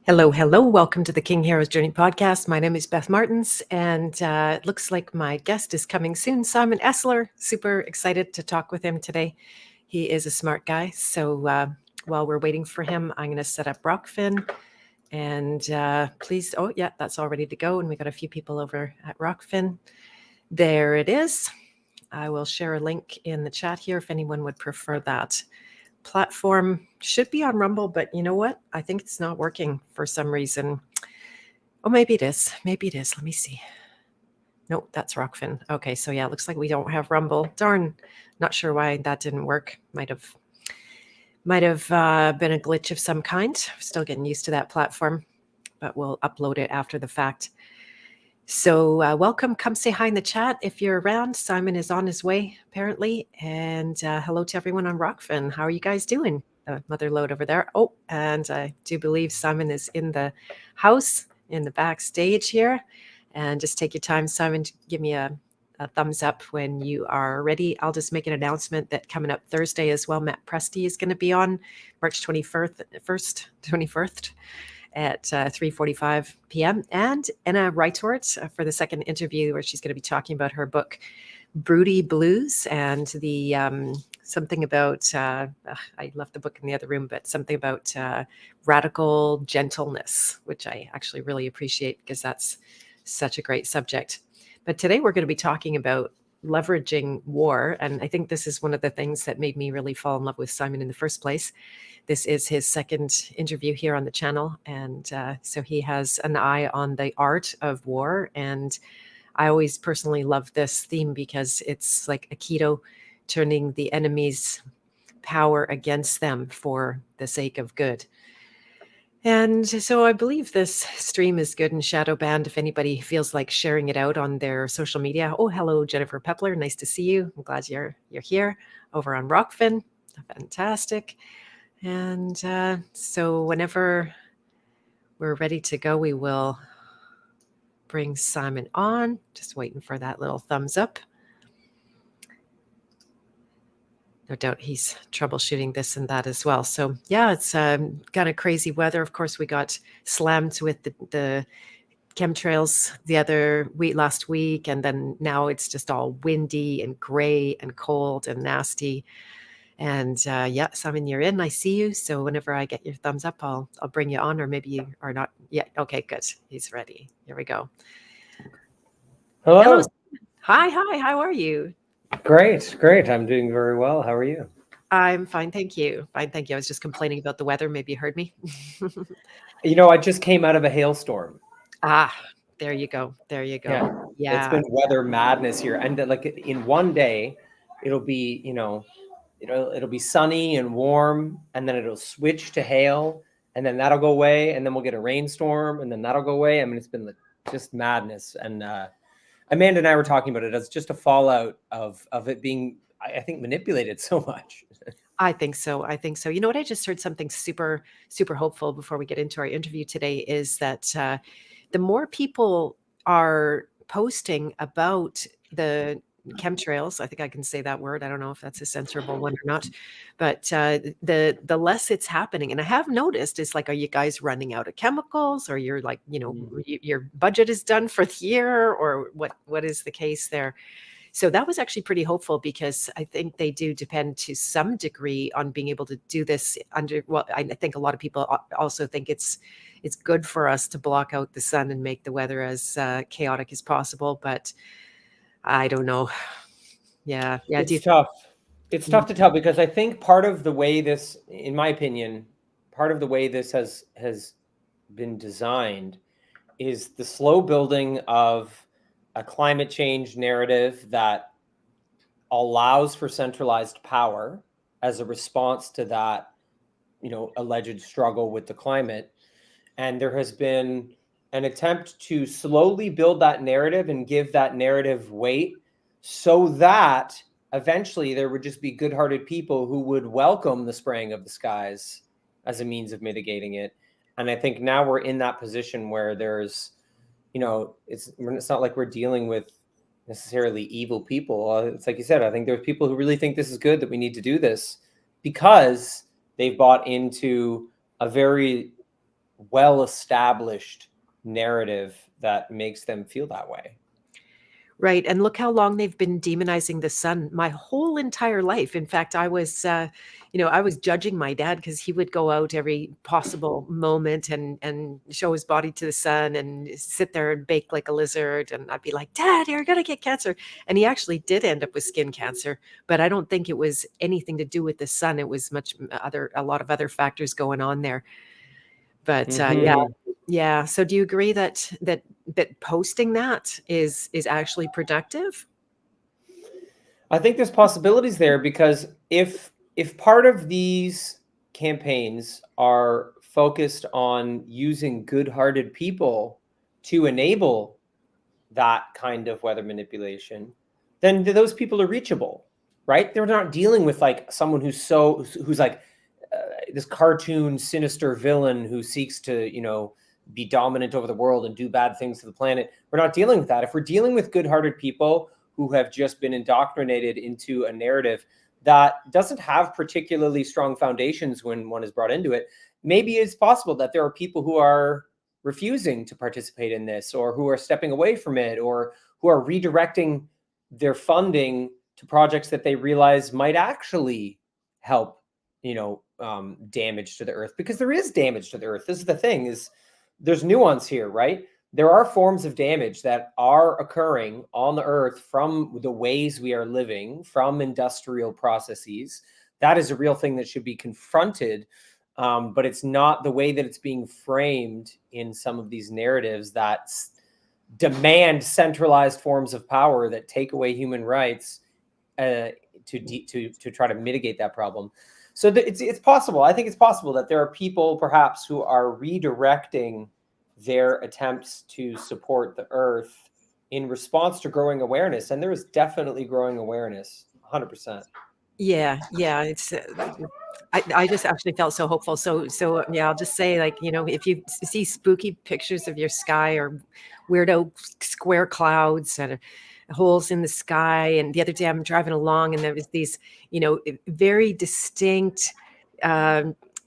Hello, hello. Welcome to the King Heroes Journey podcast. My name is Beth Martins, and it looks like my guest is coming soon, Simon Esler. Super excited to talk with him today. He is a smart guy. So while we're waiting for him, I'm going to set up Rockfin. And please, oh, yeah, that's all ready to go. And we got a few people over at Rockfin. There it is. I will share a link in the chat here if anyone would prefer that. Platform should be on Rumble, but you know what? I think it's not working for some reason. Oh, maybe it is. Maybe it is. Let me see. Nope, that's Rockfin. Okay, so yeah, it looks like we don't have Rumble. Darn, not sure why that didn't work. Might have been a glitch of some kind. Still getting used to that platform, but we'll upload it after the fact. So welcome. Come say hi in the chat if you're around. Simon is on his way, apparently. And hello to everyone on Rockfin. How are you guys doing? Mother load over there. Oh, and I do believe Simon is in the house, in the backstage here. And just take your time, Simon, to give me a thumbs up when you are ready. I'll just make an announcement that coming up Thursday as well, Matt Presti is going to be on March 21st at 3:45 p.m. And Anna Reitort for the second interview where she's going to be talking about her book, Broody Blues, and the something about, I left the book in the other room, but something about radical gentleness, which I actually really appreciate because that's such a great subject. But today we're going to be talking about leveraging war. And I think this is one of the things that made me really fall in love with Simon in the first place. This is his second interview here on the channel. And so he has an eye on the art of war. And I always personally love this theme because it's like Aikido, turning the enemy's power against them for the sake of good. And so I believe this stream is good and shadow banned if anybody feels like sharing it out on their social media. Oh, hello, Jennifer Pepler. Nice to see you. I'm glad you're here over on Rockfin. Fantastic. And so whenever we're ready to go, we will bring Simon on. Just waiting for that little thumbs up. No doubt he's troubleshooting this and that as well. So yeah, it's kind of crazy weather. Of course, we got slammed with the chemtrails last week, and then now it's just all windy and gray and cold and nasty. And yeah, Simon, you're in. I see you. So whenever I get your thumbs up, I'll bring you on, or maybe you are not yet. Okay, good. He's ready. Here we go. Hello. Hello. Hi. How are you? Great. I'm doing very well. How are you? I'm fine, thank you. Fine, thank you. I was just complaining about the weather. Maybe you heard me. I just came out of a hailstorm. There you go. Yeah. Yeah. It's been weather madness here, and like in one day, it'll be it'll be sunny and warm, and then it'll switch to hail, and then that'll go away, and then we'll get a rainstorm, and then that'll go away. I mean, it's been just madness, and Amanda and I were talking about it as just a fallout of it being, I think, manipulated so much. I think so. You know what? I just heard something super, super hopeful before we get into our interview today is that the more people are posting about the chemtrails, I think I can say that word. I don't know if that's a censorable one or not, but the less it's happening. And I have noticed it's like, are you guys running out of chemicals, or you're like, your budget is done for the year, or what is the case there? So that was actually pretty hopeful because I think they do depend to some degree on being able to do this I think a lot of people also think it's good for us to block out the sun and make the weather as chaotic as possible. But I don't know. Yeah. It's tough. It's tough to tell because I think part of the way this, in my opinion, part of the way this has been designed is the slow building of a climate change narrative that allows for centralized power as a response to that, alleged struggle with the climate. And there has been an attempt to slowly build that narrative and give that narrative weight so that eventually there would just be good-hearted people who would welcome the spraying of the skies as a means of mitigating it. And I think now we're in that position where there's, it's not like we're dealing with necessarily evil people. It's like you said, I think there's people who really think this is good, that we need to do this because they've bought into a very well-established narrative that makes them feel that way. Right. And look how long they've been demonizing the sun my whole entire life. In fact, I was, I was judging my dad because he would go out every possible moment and show his body to the sun and sit there and bake like a lizard. And I'd be like, Dad, you're going to get cancer. And he actually did end up with skin cancer. But I don't think it was anything to do with the sun. It was a lot of other factors going on there. But yeah. So do you agree that posting that is actually productive? I think there's possibilities there, because if part of these campaigns are focused on using good-hearted people to enable that kind of weather manipulation, then those people are reachable, right? They're not dealing with like someone who's like this cartoon sinister villain who seeks to, be dominant over the world and do bad things to the planet. We're not dealing with that. If we're dealing with good-hearted people who have just been indoctrinated into a narrative that doesn't have particularly strong foundations when one is brought into it, maybe it's possible that there are people who are refusing to participate in this, or who are stepping away from it, or who are redirecting their funding to projects that they realize might actually help, damage to the earth, because there is damage to the earth. This is the thing, is there's nuance here, right? There are forms of damage that are occurring on the earth from the ways we are living, from industrial processes. That is a real thing that should be confronted. But it's not the way that it's being framed in some of these narratives that demand centralized forms of power that take away human rights to try to mitigate that problem. So it's possible. I think it's possible that there are people perhaps who are redirecting their attempts to support the earth in response to growing awareness. And there is definitely growing awareness, 100%. Yeah. It's I just actually felt so hopeful. So yeah, I'll just say, like, if you see spooky pictures of your sky or weirdo square clouds and holes in the sky, and the other day I'm driving along and there was these, very distinct,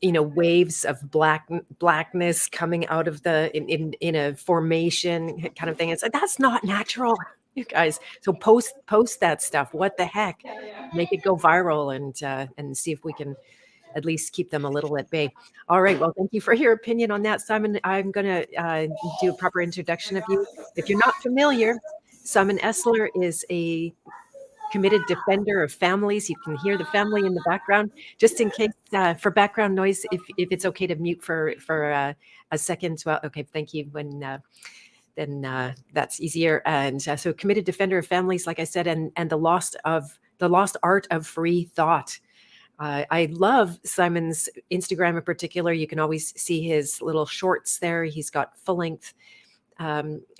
waves of blackness coming out of in a formation kind of thing. It's like, that's not natural, you guys. So post that stuff. What the heck? Make it go viral and see if we can at least keep them a little at bay. All right. Well, thank you for your opinion on that, Simon. I'm going to do a proper introduction of you. If you're not familiar, Simon Esler is a committed defender of families. You can hear the family in the background. Just in case, for background noise, if it's okay to mute for a second. Well, okay, thank you. Then that's easier. And so, committed defender of families, like I said, and the lost art of free thought. I love Simon's Instagram in particular. You can always see his little shorts there. He's got full-length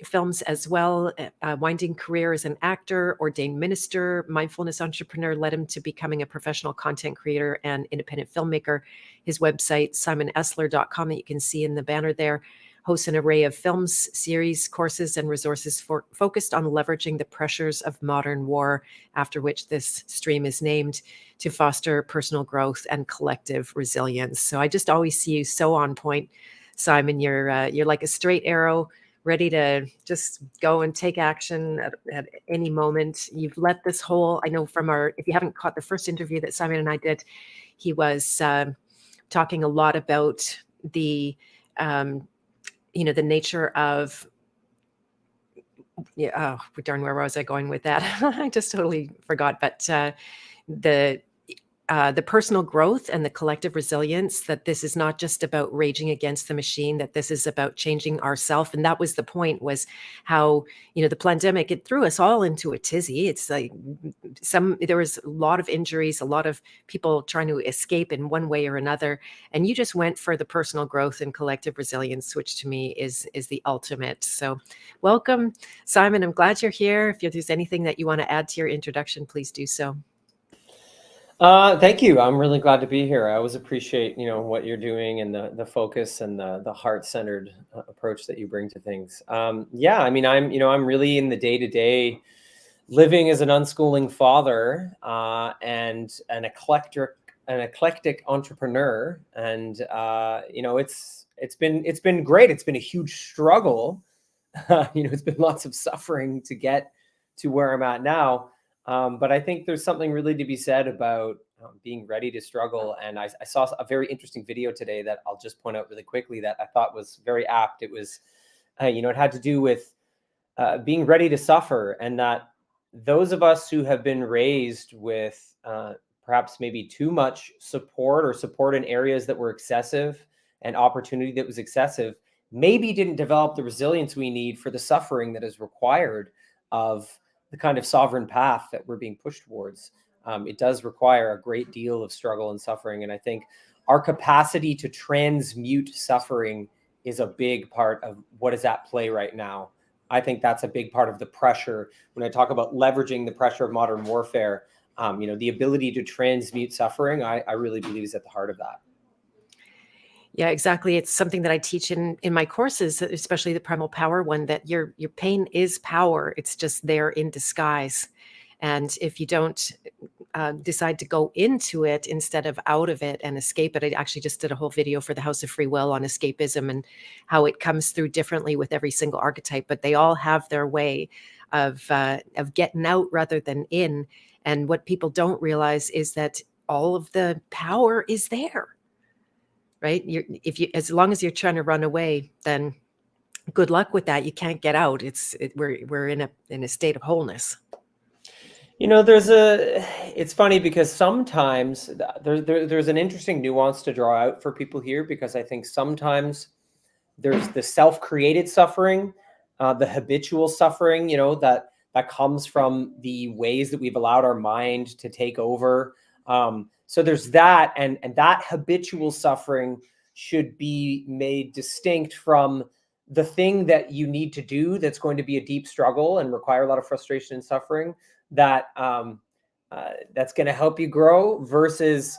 films as well. Winding career as an actor, ordained minister, mindfulness entrepreneur, led him to becoming a professional content creator and independent filmmaker. His website, simonesler.com, that you can see in the banner there, hosts an array of films, series, courses, and resources focused on leveraging the pressures of modern war, after which this stream is named, to foster personal growth and collective resilience. So I just always see you so on point, Simon. You're like a straight arrow, ready to just go and take action at any moment. You've let this whole, I know from if you haven't caught the first interview that Simon and I did, he was talking a lot about the the nature of, darn, where was I going with that? I just totally forgot. But the personal growth and the collective resilience, that this is not just about raging against the machine, that this is about changing ourselves. And that was the point, was how, the pandemic, it threw us all into a tizzy. It's like there was a lot of injuries, a lot of people trying to escape in one way or another. And you just went for the personal growth and collective resilience, which to me is the ultimate. So welcome, Simon. I'm glad you're here. If there's anything that you want to add to your introduction, please do so. Thank you. I'm really glad to be here. I always appreciate, what you're doing and the focus and the heart-centered approach that you bring to things. Yeah, I mean, I'm really in the day-to-day living as an unschooling father and an eclectic an eclectic entrepreneur, and it's been great. It's been a huge struggle. It's been lots of suffering to get to where I'm at now. But I think there's something really to be said about being ready to struggle. And I saw a very interesting video today that I'll just point out really quickly that I thought was very apt. It was, it had to do with being ready to suffer, and that those of us who have been raised with perhaps maybe too much support, or support in areas that were excessive and opportunity that was excessive, maybe didn't develop the resilience we need for the suffering that is required of the kind of sovereign path that we're being pushed towards. It does require a great deal of struggle and suffering. And I think our capacity to transmute suffering is a big part of what is at play right now. I think that's a big part of the pressure. When I talk about leveraging the pressure of modern warfare, the ability to transmute suffering, I really believe is at the heart of that. Yeah, exactly. It's something that I teach in my courses, especially the primal power one, that your pain is power. It's just there in disguise. And if you don't decide to go into it instead of out of it and escape it, I actually just did a whole video for the House of Free Will on escapism and how it comes through differently with every single archetype, but they all have their way of getting out rather than in. And what people don't realize is that all of the power is there. Right? As long as you're trying to run away, then good luck with that. You can't get out. We're in a state of wholeness. It's funny because sometimes there's an interesting nuance to draw out for people here, because I think sometimes there's the self-created suffering, the habitual suffering, that comes from the ways that we've allowed our mind to take over. So there's that, and that habitual suffering should be made distinct from the thing that you need to do that's going to be a deep struggle and require a lot of frustration and suffering, that's going to help you grow, versus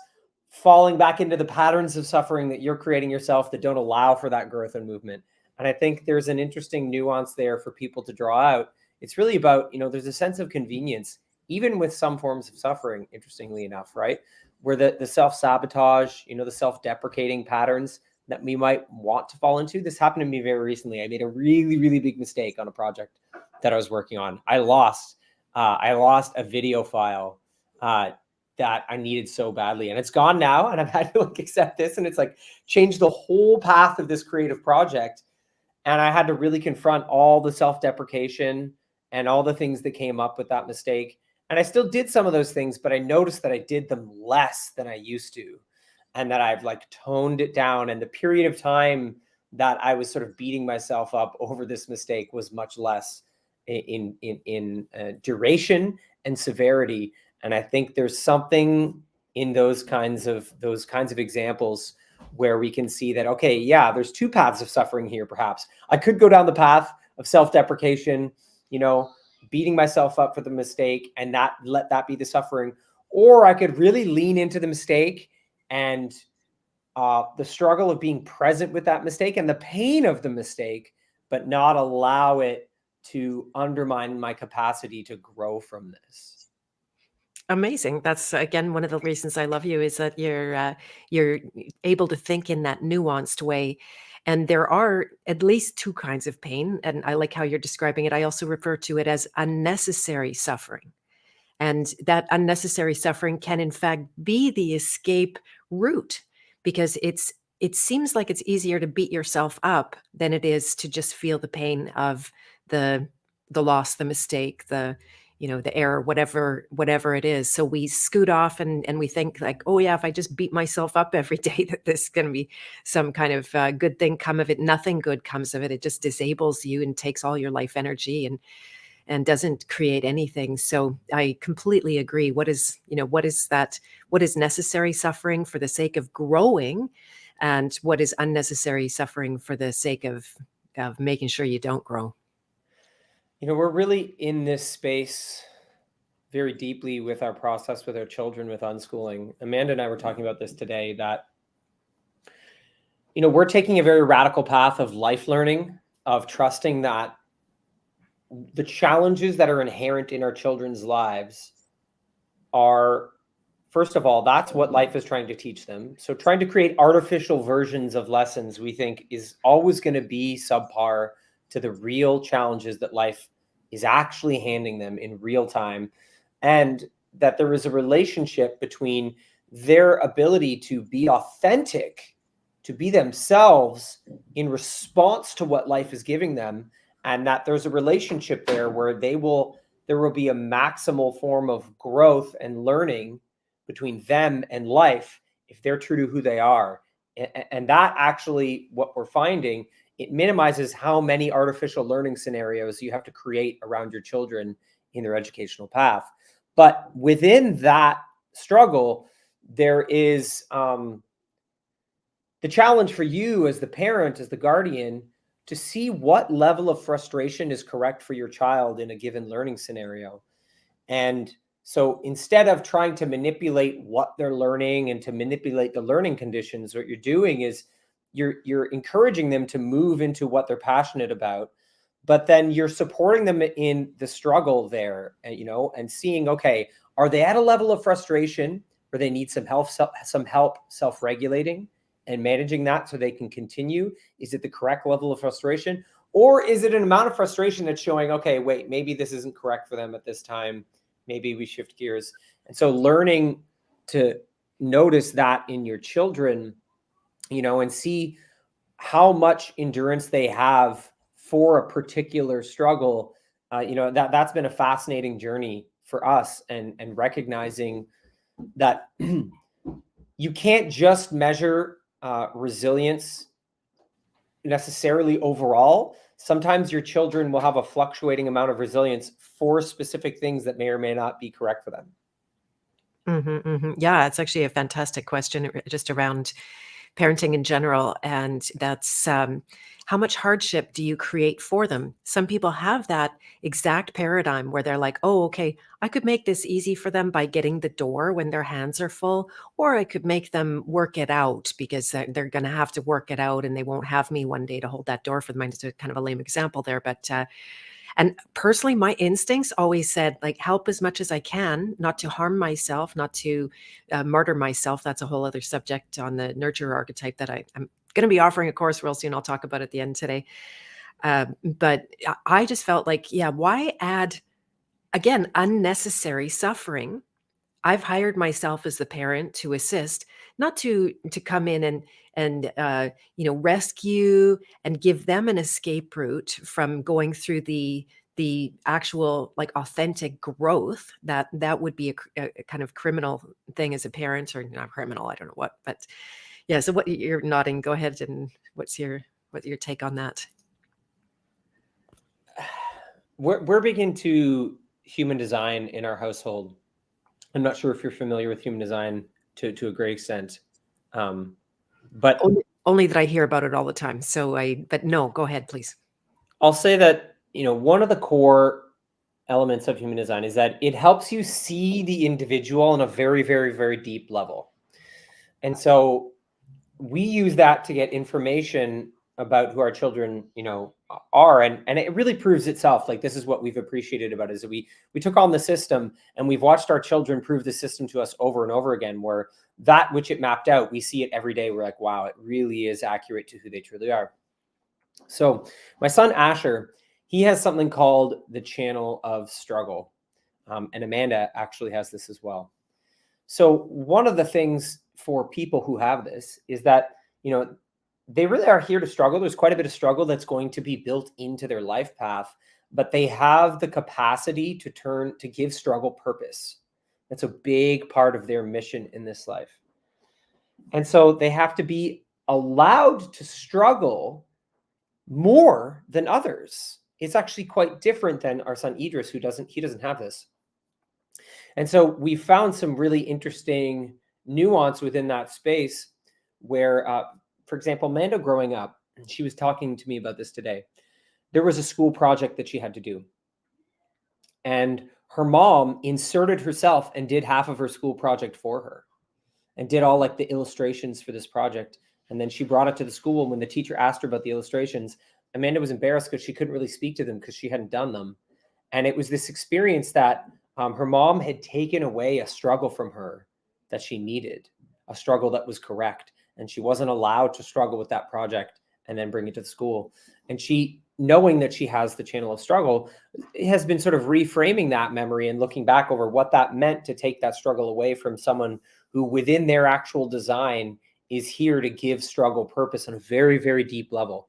falling back into the patterns of suffering that you're creating yourself that don't allow for that growth and movement. And I think there's an interesting nuance there for people to draw out. It's really about, there's a sense of convenience, even with some forms of suffering, interestingly enough, right? Where the self-sabotage, the self-deprecating patterns that we might want to fall into. This happened to me very recently. I made a really, really big mistake on a project that I was working on. I lost a video file that I needed so badly, and it's gone now, and I've had to accept this, and it's changed the whole path of this creative project. And I had to really confront all the self-deprecation and all the things that came up with that mistake. And I still did some of those things, but I noticed that I did them less than I used to, and that I've toned it down. And the period of time that I was sort of beating myself up over this mistake was much less in duration and severity. And I think there's something in those kinds of examples where we can see that, okay, yeah, there's two paths of suffering here. Perhaps I could go down the path of self-deprecation, beating myself up for the mistake, and let that be the suffering. Or I could really lean into the mistake and the struggle of being present with that mistake and the pain of the mistake, but not allow it to undermine my capacity to grow from this. Amazing. That's again one of the reasons I love you, is that you're able to think in that nuanced way. And there are at least two kinds of pain, and I like how you're describing it. I also refer to it as unnecessary suffering. And that unnecessary suffering can in fact be the escape route, because it seems like it's easier to beat yourself up than it is to just feel the pain of the loss, the mistake, the error, whatever it is. So we scoot off and we think oh yeah, if I just beat myself up every day, that this is going to be some kind of good thing come of it. Nothing good comes of it. It just disables you and takes all your life energy and doesn't create anything. So I completely agree. What is that? What is necessary suffering for the sake of growing, and what is unnecessary suffering for the sake of making sure you don't grow? We're really in this space very deeply with our process with our children, with unschooling. Amanda and I were talking about this today, that, we're taking a very radical path of life learning, of trusting that the challenges that are inherent in our children's lives are first of all, that's what life is trying to teach them. So trying to create artificial versions of lessons, we think, is always going to be subpar to the real challenges that life is actually handing them in real time. And that there is a relationship between their ability to be authentic, to be themselves in response to what life is giving them, and that there's a relationship there where there will be a maximal form of growth and learning between them and life if they're true to who they are. And that actually, what we're finding, it minimizes how many artificial learning scenarios you have to create around your children in their educational path. But within that struggle, there is the challenge for you as the parent, as the guardian, to see what level of frustration is correct for your child in a given learning scenario. And so instead of trying to manipulate what they're learning and to manipulate the learning conditions, what you're doing is you're encouraging them to move into what they're passionate about, but then you're supporting them in the struggle there, and seeing, okay, are they at a level of frustration where they need some help self-regulating and managing that so they can continue? Is it the correct level of frustration? Or is it an amount of frustration that's showing, okay, wait, maybe this isn't correct for them at this time. Maybe we shift gears. And so learning to notice that in your children, and see how much endurance they have for a particular struggle, that's been a fascinating journey for us, and recognizing that you can't just measure resilience necessarily overall. Sometimes your children will have a fluctuating amount of resilience for specific things that may or may not be correct for them. Yeah, it's actually a fantastic question just around parenting in general. And that's how much hardship do you create for them? Some people have that exact paradigm where they're like, oh, okay, I could make this easy for them by getting the door when their hands are full, or I could make them work it out because they're going to have to work it out and they won't have me one day to hold that door for them. It's a kind of a lame example there, but and personally, my instincts always said, like, help as much as I can, not to harm myself, not to martyr myself. That's a whole other subject on the nurture archetype that I'm going to be offering a course real soon. I'll talk about at the end today. But I just felt like, yeah, why add, again, unnecessary suffering? I've hired myself as the parent to assist, not to come in and rescue and give them an escape route from going through the actual, like, authentic growth. That would be a kind of criminal thing as a parent, or not criminal, I don't know what, but yeah. So what, you're nodding, go ahead, and what's your take on that? We're big into human design in our household. I'm not sure if you're familiar with human design to a great extent, but Only that I hear about it all the time. But no, go ahead, please. I'll say that, one of the core elements of human design is that it helps you see the individual on a very, very, very deep level. And so we use that to get information about who our children, are. And it really proves itself. Like, this is what we've appreciated about it, is that we took on the system and we've watched our children prove the system to us over and over again, where that which it mapped out, we see it every day. We're like, wow, it really is accurate to who they truly are. So my son, Asher, he has something called the channel of struggle. And Amanda actually has this as well. So one of the things for people who have this is that, they really are here to struggle. There's quite a bit of struggle that's going to be built into their life path, but they have the capacity to give struggle purpose. That's a big part of their mission in this life. And so they have to be allowed to struggle more than others. It's actually quite different than our son Idris, who doesn't have this. And so we found some really interesting nuance within that space where, for example, Mando growing up, she was talking to me about this today. There was a school project that she had to do. And her mom inserted herself and did half of her school project for her and did all, like, the illustrations for this project. And then she brought it to the school. And when the teacher asked her about the illustrations, Amanda was embarrassed because she couldn't really speak to them because she hadn't done them. And it was this experience that her mom had taken away a struggle from her that she needed, a struggle that was correct. And she wasn't allowed to struggle with that project and then bring it to the school. And she, knowing that she has the channel of struggle, has been sort of reframing that memory and looking back over what that meant to take that struggle away from someone who within their actual design is here to give struggle purpose on a very, very deep level.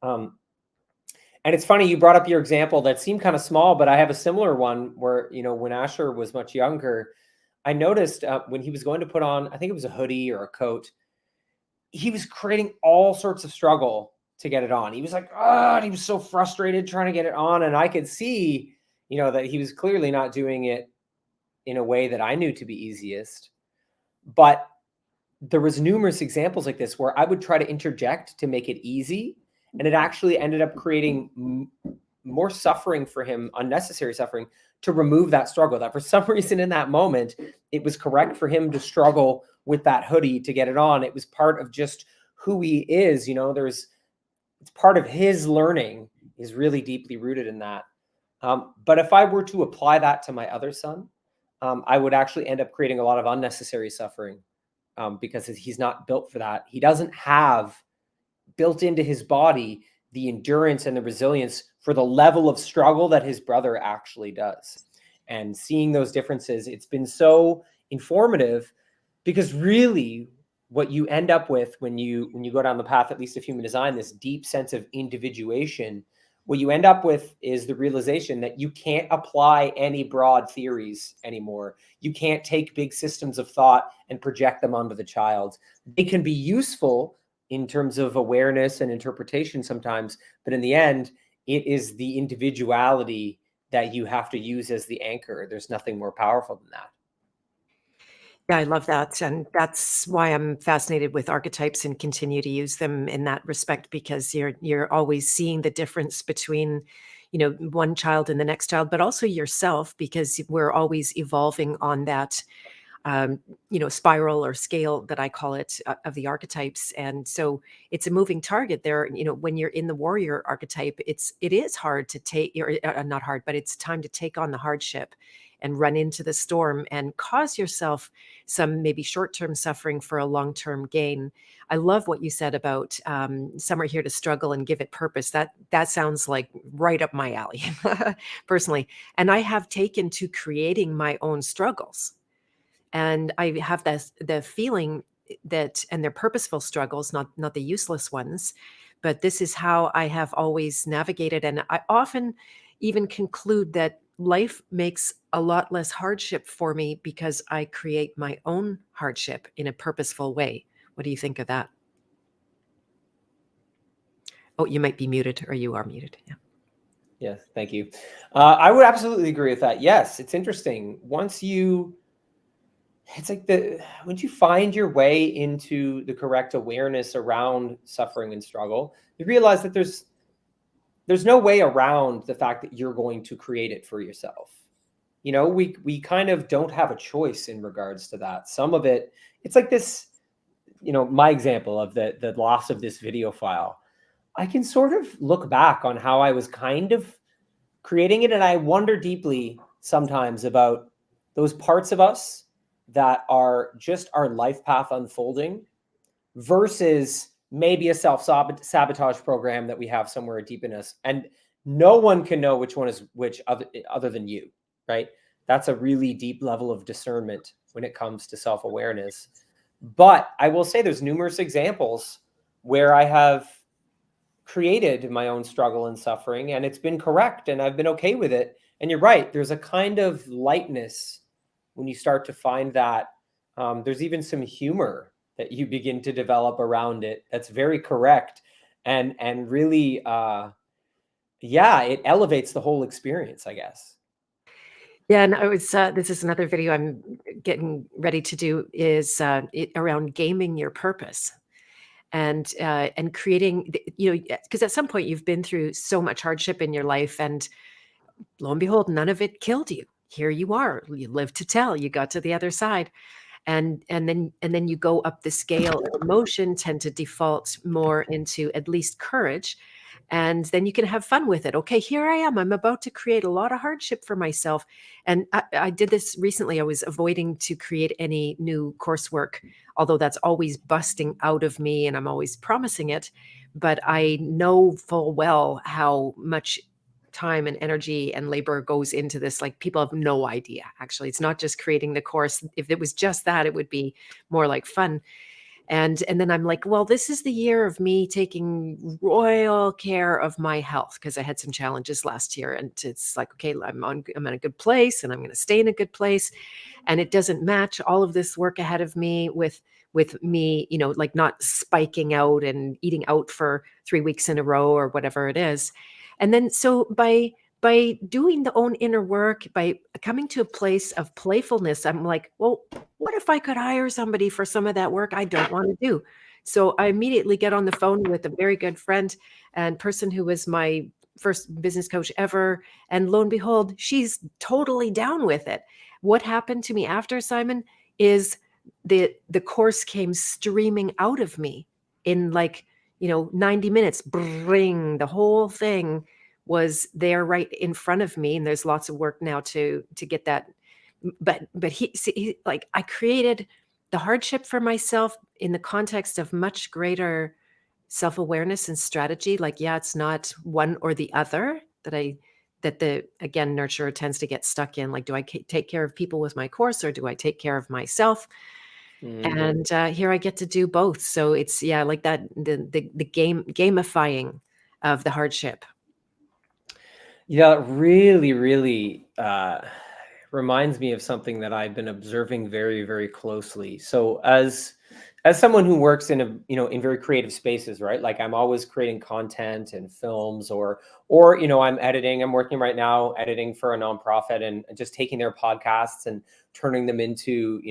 And it's funny, you brought up your example that seemed kind of small, but I have a similar one where, when Asher was much younger, I noticed when he was going to put on, I think it was a hoodie or a coat, he was creating all sorts of struggle to get it on. He was like, he was so frustrated trying to get it on. And I could see, that he was clearly not doing it in a way that I knew to be easiest. But there was numerous examples like this where I would try to interject to make it easy. And it actually ended up creating more suffering for him, unnecessary suffering, to remove that struggle. That for some reason in that moment, it was correct for him to struggle with that hoodie to get it on. It was part of just who he is. It's part of his learning is really deeply rooted in that. But if I were to apply that to my other son, I would actually end up creating a lot of unnecessary suffering because he's not built for that. He doesn't have built into his body the endurance and the resilience for the level of struggle that his brother actually does. And seeing those differences, it's been so informative, because really what you end up with when you go down the path, at least of human design, this deep sense of individuation, what you end up with is the realization that you can't apply any broad theories anymore. You can't take big systems of thought and project them onto the child. They can be useful in terms of awareness and interpretation sometimes, but in the end, it is the individuality that you have to use as the anchor. There's nothing more powerful than that. Yeah, I love that. And that's why I'm fascinated with archetypes and continue to use them in that respect, because you're always seeing the difference between, one child and the next child, but also yourself, because we're always evolving on that spiral or scale that I call it, of the archetypes. And so it's a moving target there. When you're in the warrior archetype, it is hard to take, or not hard, but it's time to take on the hardship and run into the storm and cause yourself some maybe short-term suffering for a long-term gain. I love what you said about some are here to struggle and give it purpose. That sounds like right up my alley, personally. And I have taken to creating my own struggles. And I have the feeling that, and they're purposeful struggles, not the useless ones, but this is how I have always navigated. And I often even conclude that life makes a lot less hardship for me because I create my own hardship in a purposeful way. What do you think of that? Oh, you might be muted, or you are muted. Yeah. Yes, thank you. I would absolutely agree with that. Yes, it's interesting. Once you find your way into the correct awareness around suffering and struggle, you realize that there's no way around the fact that you're going to create it for yourself. We kind of don't have a choice in regards to that. Some of it, it's like this, my example of the loss of this video file. I can sort of look back on how I was kind of creating it, and I wonder deeply sometimes about those parts of us that are just our life path unfolding versus maybe a self-sabotage program that we have somewhere deep in us. And no one can know which one is which other than you, right? That's a really deep level of discernment when it comes to self-awareness. But I will say there's numerous examples where I have created my own struggle and suffering, and it's been correct, and I've been okay with it. And you're right, there's a kind of lightness when you start to find that. There's even some humor that you begin to develop around it that's very correct, and really it elevates the whole experience, I guess. Yeah, and I was. This is another video I'm getting ready to do, is around gaming your purpose, and creating. Because at some point you've been through so much hardship in your life, and lo and behold, none of it killed you. Here you are. You live to tell. You got to the other side, and then you go up the scale of emotion, tend to default more into at least courage. And then you can have fun with it. Okay, here I am. I'm about to create a lot of hardship for myself. And I did this recently. I was avoiding to create any new coursework, although that's always busting out of me and I'm always promising it. But I know full well how much time and energy and labor goes into this. Like, people have no idea. Actually, it's not just creating the course. If it was just that, it would be more like fun. And then I'm like, well, this is the year of me taking royal care of my health, because I had some challenges last year. And it's like, okay, I'm in a good place and I'm going to stay in a good place. And it doesn't match all of this work ahead of me with me, like not spiking out and eating out for 3 weeks in a row or whatever it is. And then so by doing the own inner work, by coming to a place of playfulness, I'm like, well, what if I could hire somebody for some of that work I don't want to do? So I immediately get on the phone with a very good friend and person who was my first business coach ever. And lo and behold, she's totally down with it. What happened to me after, Simon, is the course came streaming out of me in 90 minutes. Bring the whole thing was there right in front of me, and there's lots of work now to get that. But like, I created the hardship for myself in the context of much greater self-awareness and strategy. Like, yeah, it's not one or the other that the, again, nurturer tends to get stuck in. Like, do I take care of people with my course, or do I take care of myself? And here I get to do both. So it's, yeah, like that, the gamifying of the hardship. Yeah, it really, really reminds me of something that I've been observing very, very closely. So as someone who works in in very creative spaces, right? Like, I'm always creating content and films, or I'm editing. I'm working right now editing for a nonprofit and just taking their podcasts and turning them into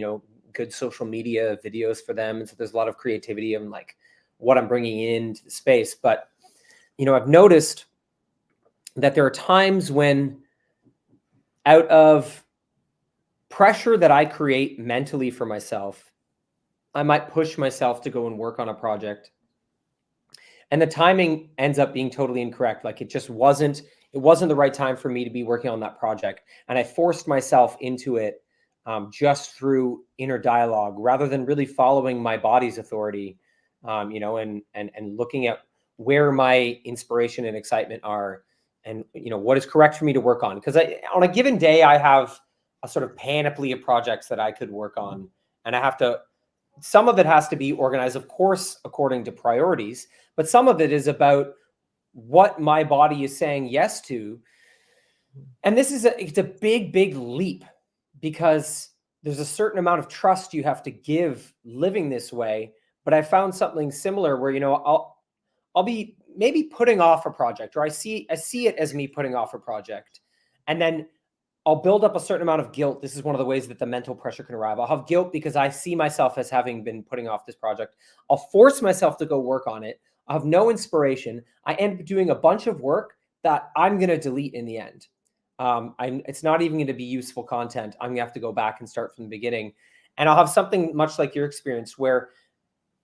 good social media videos for them. And so there's a lot of creativity and like what I'm bringing into the space. But I've noticed that there are times when, out of pressure that I create mentally for myself, I might push myself to go and work on a project, and the timing ends up being totally incorrect. Like, it wasn't the right time for me to be working on that project. And I forced myself into it just through inner dialogue, rather than really following my body's authority, and looking at where my inspiration and excitement are, and what is correct for me to work on. Because on a given day, I have a sort of panoply of projects that I could work on, and some of it has to be organized, of course, according to priorities, but some of it is about what my body is saying yes to. And it's a big, big leap, because there's a certain amount of trust you have to give living this way. But I found something similar where, I'll be maybe putting off a project, or I see it as me putting off a project. And then I'll build up a certain amount of guilt. This is one of the ways that the mental pressure can arrive. I'll have guilt because I see myself as having been putting off this project. I'll force myself to go work on it. I have no inspiration. I end up doing a bunch of work that I'm going to delete in the end. It's not even going to be useful content. I'm going to have to go back and start from the beginning. And I'll have something much like your experience, where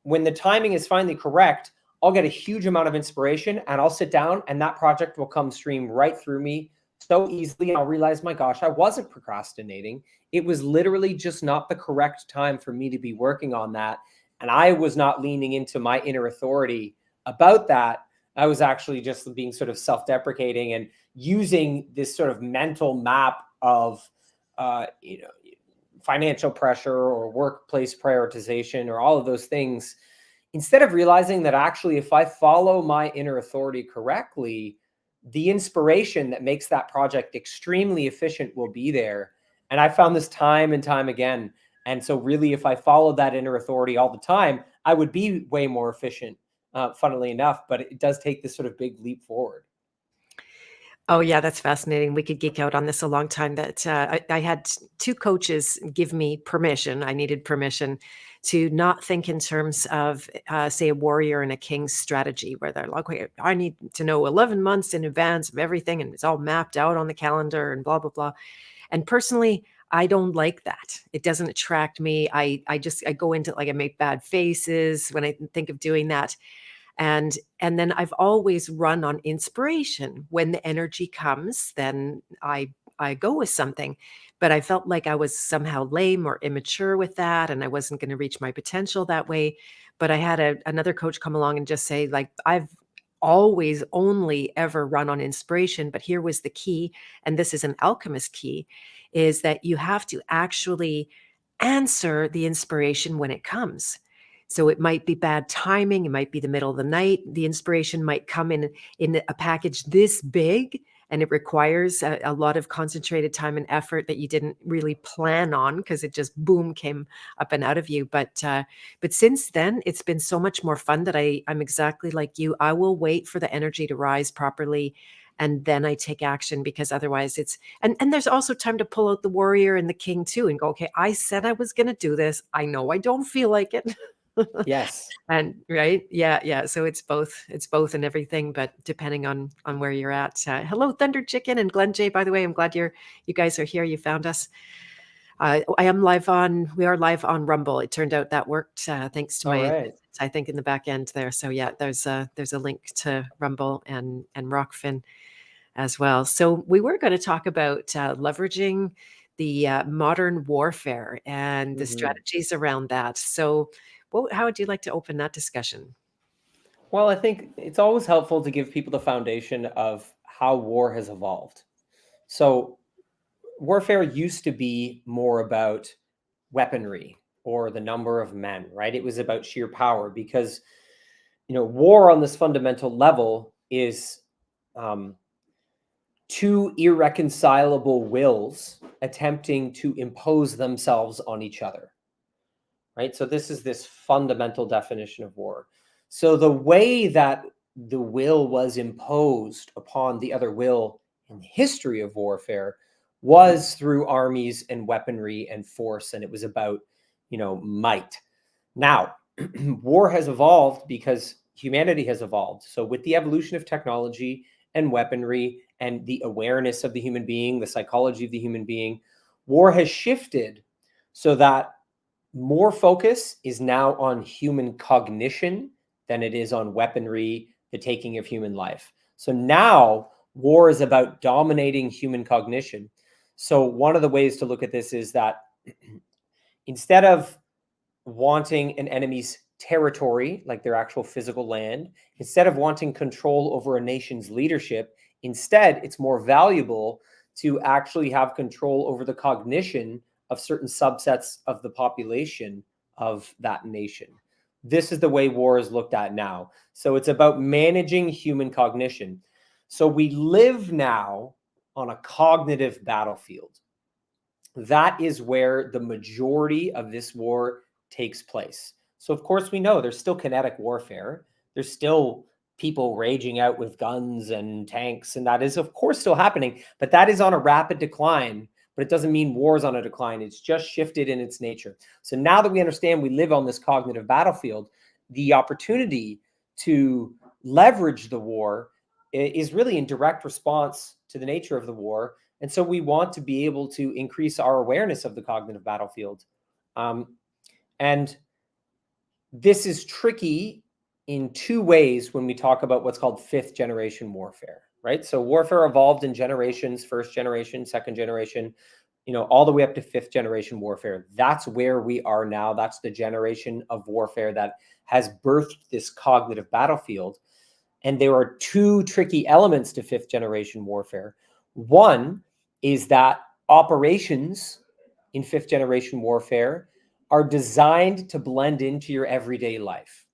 when the timing is finally correct, I'll get a huge amount of inspiration, and I'll sit down and that project will come stream right through me so easily. And I'll realize, my gosh, I wasn't procrastinating. It was literally just not the correct time for me to be working on that. And I was not leaning into my inner authority about that. I was actually just being sort of self-deprecating and using this sort of mental map of, financial pressure or workplace prioritization or all of those things, instead of realizing that actually, if I follow my inner authority correctly, the inspiration that makes that project extremely efficient will be there. And I found this time and time again. And so really, if I followed that inner authority all the time, I would be way more efficient, funnily enough. But it does take this sort of big leap forward. Oh, yeah, that's fascinating. We could geek out on this a long time. That I had two coaches give me permission. I needed permission to not think in terms of, say, a warrior and a king's strategy, where they're like, okay, I need to know 11 months in advance of everything, and it's all mapped out on the calendar and blah, blah, blah. And personally, I don't like that. It doesn't attract me. I go into, like, I make bad faces when I think of doing that. And then I've always run on inspiration. When the energy comes, then I go with something. But I felt like I was somehow lame or immature with that, and I wasn't going to reach my potential that way. But I had another coach come along and just say, like, I've always only ever run on inspiration, but here was the key, and this is an alchemist key, is that you have to actually answer the inspiration when it comes. So it might be bad timing, it might be the middle of the night. The inspiration might come in a package this big, and it requires a lot of concentrated time and effort that you didn't really plan on, because it just boom came up and out of you. But since then, it's been so much more fun that I'm exactly like you. I will wait for the energy to rise properly, and then I take action, because otherwise it's and there's also time to pull out the warrior and the king too and go, okay, I said I was going to do this. I know I don't feel like it. Yes. And right, yeah, so it's both and everything, but depending on where you're at. Hello Thunder Chicken and Glenn J, by the way. I'm glad you guys are here. You found us. We are live on Rumble. It turned out that worked, thanks to All my right. assistants, I think, in the back end there. So yeah, there's a link to Rumble and Rockfin as well. So we were going to talk about leveraging the modern warfare and the Mhm. strategies around that. So how would you like to open that discussion? Well, I think it's always helpful to give people the foundation of how war has evolved. So, warfare used to be more about weaponry or the number of men, right? It was about sheer power because, war on this fundamental level is um, two irreconcilable wills attempting to impose themselves on each other, right? So this is this fundamental definition of war. So the way that the will was imposed upon the other will in the history of warfare was through armies and weaponry and force, and it was about, might. Now, war has evolved because humanity has evolved. So with the evolution of technology and weaponry and the awareness of the human being, the psychology of the human being, war has shifted so that more focus is now on human cognition than it is on weaponry, the taking of human life. So now war is about dominating human cognition. So one of the ways to look at this is that instead of wanting an enemy's territory, like their actual physical land, instead of wanting control over a nation's leadership, instead it's more valuable to actually have control over the cognition of certain subsets of the population of that nation. This is the way war is looked at now. So it's about managing human cognition. So we live now on a cognitive battlefield. That is where the majority of this war takes place. So, of course, we know there's still kinetic warfare. There's still people raging out with guns and tanks, and that is, of course, still happening. But that is on a rapid decline. But it doesn't mean war is on a decline. It's just shifted in its nature. So now that we understand we live on this cognitive battlefield, the opportunity to leverage the war is really in direct response to the nature of the war. And so we want to be able to increase our awareness of the cognitive battlefield. And this is tricky in two ways when we talk about what's called fifth generation warfare, right? So warfare evolved in generations, first generation, second generation, all the way up to fifth generation warfare. That's where we are now. That's the generation of warfare that has birthed this cognitive battlefield. And there are two tricky elements to fifth generation warfare. One is that operations in fifth generation warfare are designed to blend into your everyday life.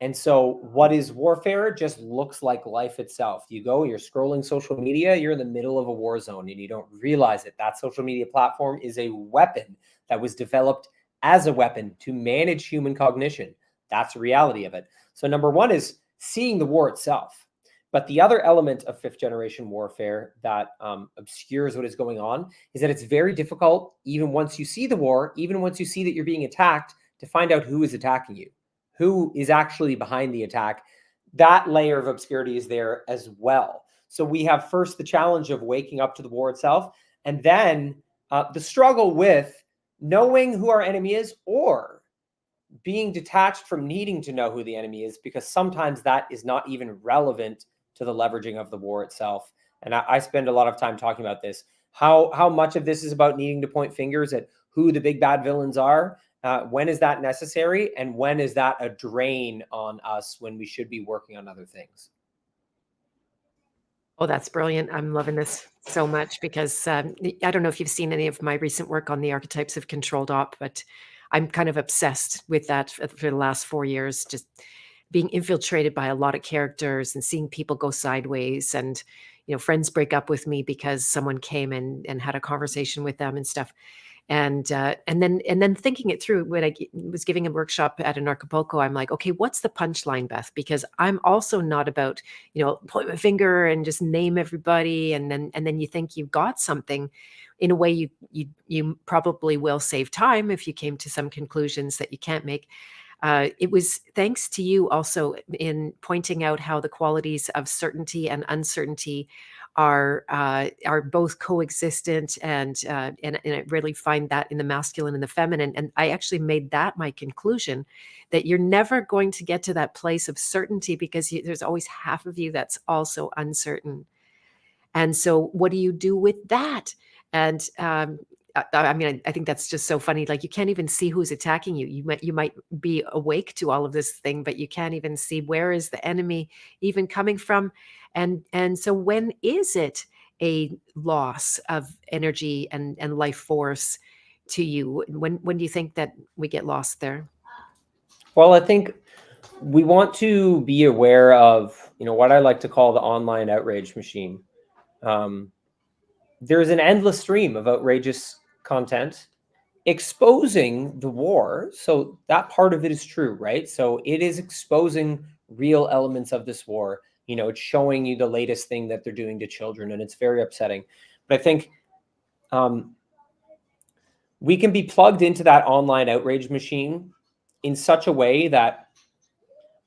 And so what is warfare? It just looks like life itself. You go, you're scrolling social media, you're in the middle of a war zone and you don't realize it. That social media platform is a weapon that was developed as a weapon to manage human cognition. That's the reality of it. So number one is seeing the war itself. But the other element of fifth generation warfare that obscures what is going on is that it's very difficult, even once you see the war, even once you see that you're being attacked, to find out who is attacking you, who is actually behind the attack. That layer of obscurity is there as well. So we have first the challenge of waking up to the war itself, and then the struggle with knowing who our enemy is, or being detached from needing to know who the enemy is, because sometimes that is not even relevant to the leveraging of the war itself. And I spend a lot of time talking about this. How much of this is about needing to point fingers at who the big bad villains are? When is that necessary? And when is that a drain on us when we should be working on other things? Oh, that's brilliant. I'm loving this so much because I don't know if you've seen any of my recent work on the archetypes of controlled op, but I'm kind of obsessed with that for the last 4 years, just being infiltrated by a lot of characters and seeing people go sideways, and friends break up with me because someone came and had a conversation with them and stuff. And then thinking it through, when I was giving a workshop at Anarchapulco, I'm like, okay, what's the punchline, Beth? Because I'm also not about, point my finger and just name everybody, and then you think you've got something. In a way, you probably will save time if you came to some conclusions that you can't make. It was thanks to you also in pointing out how the qualities of certainty and uncertainty are both coexistent, and I really find that in the masculine and the feminine. And I actually made that my conclusion, that you're never going to get to that place of certainty because there's always half of you that's also uncertain. And so, what do you do with that? And I mean, I think that's just so funny. Like, you can't even see who's attacking you. You might be awake to all of this thing, but you can't even see where is the enemy even coming from. And so, when is it a loss of energy and life force to you? When do you think that we get lost there? Well, I think we want to be aware of, what I like to call the online outrage machine. There's an endless stream of outrageous content exposing the war. So that part of it is true, right? So it is exposing real elements of this war. It's showing you the latest thing that they're doing to children, and it's very upsetting. But I think we can be plugged into that online outrage machine in such a way that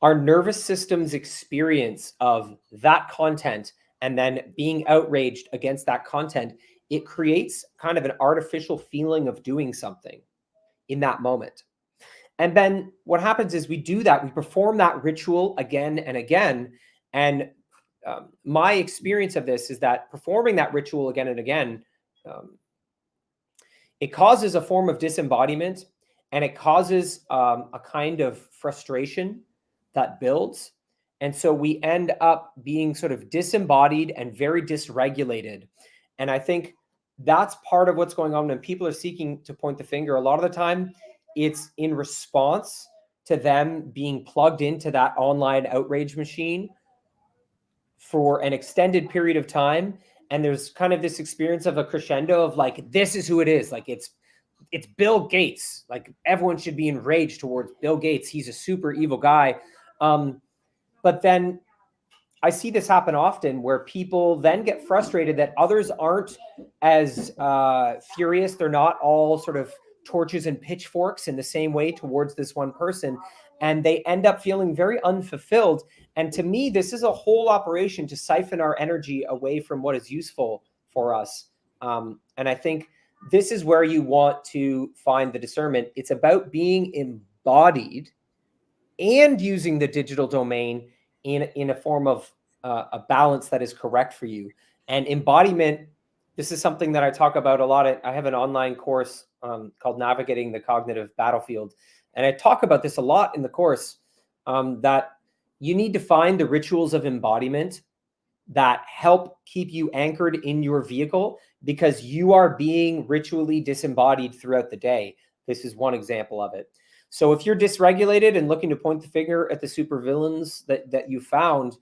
our nervous system's experience of that content and then being outraged against that content, it creates kind of an artificial feeling of doing something in that moment. And then what happens is we do that, we perform that ritual again and again. And my experience of this is that performing that ritual again and again, it causes a form of disembodiment, and it causes a kind of frustration that builds. And so we end up being sort of disembodied and very dysregulated. And I think that's part of what's going on when people are seeking to point the finger. A lot of the time, it's in response to them being plugged into that online outrage machine for an extended period of time. And there's kind of this experience of a crescendo of like, this is who it is. Like, it's Bill Gates. Like, everyone should be enraged towards Bill Gates. He's a super evil guy. But then I see this happen often, where people then get frustrated that others aren't as furious. They're not all sort of torches and pitchforks in the same way towards this one person. And they end up feeling very unfulfilled. And to me, this is a whole operation to siphon our energy away from what is useful for us. And I think this is where you want to find the discernment. It's about being embodied and using the digital domain in a form of a balance that is correct for you. And embodiment, this is something that I talk about a lot. I have an online course called Navigating the Cognitive Battlefield. And I talk about this a lot in the course, that you need to find the rituals of embodiment that help keep you anchored in your vehicle, because you are being ritually disembodied throughout the day. This is one example of it. So if you're dysregulated and looking to point the finger at the supervillains that you found,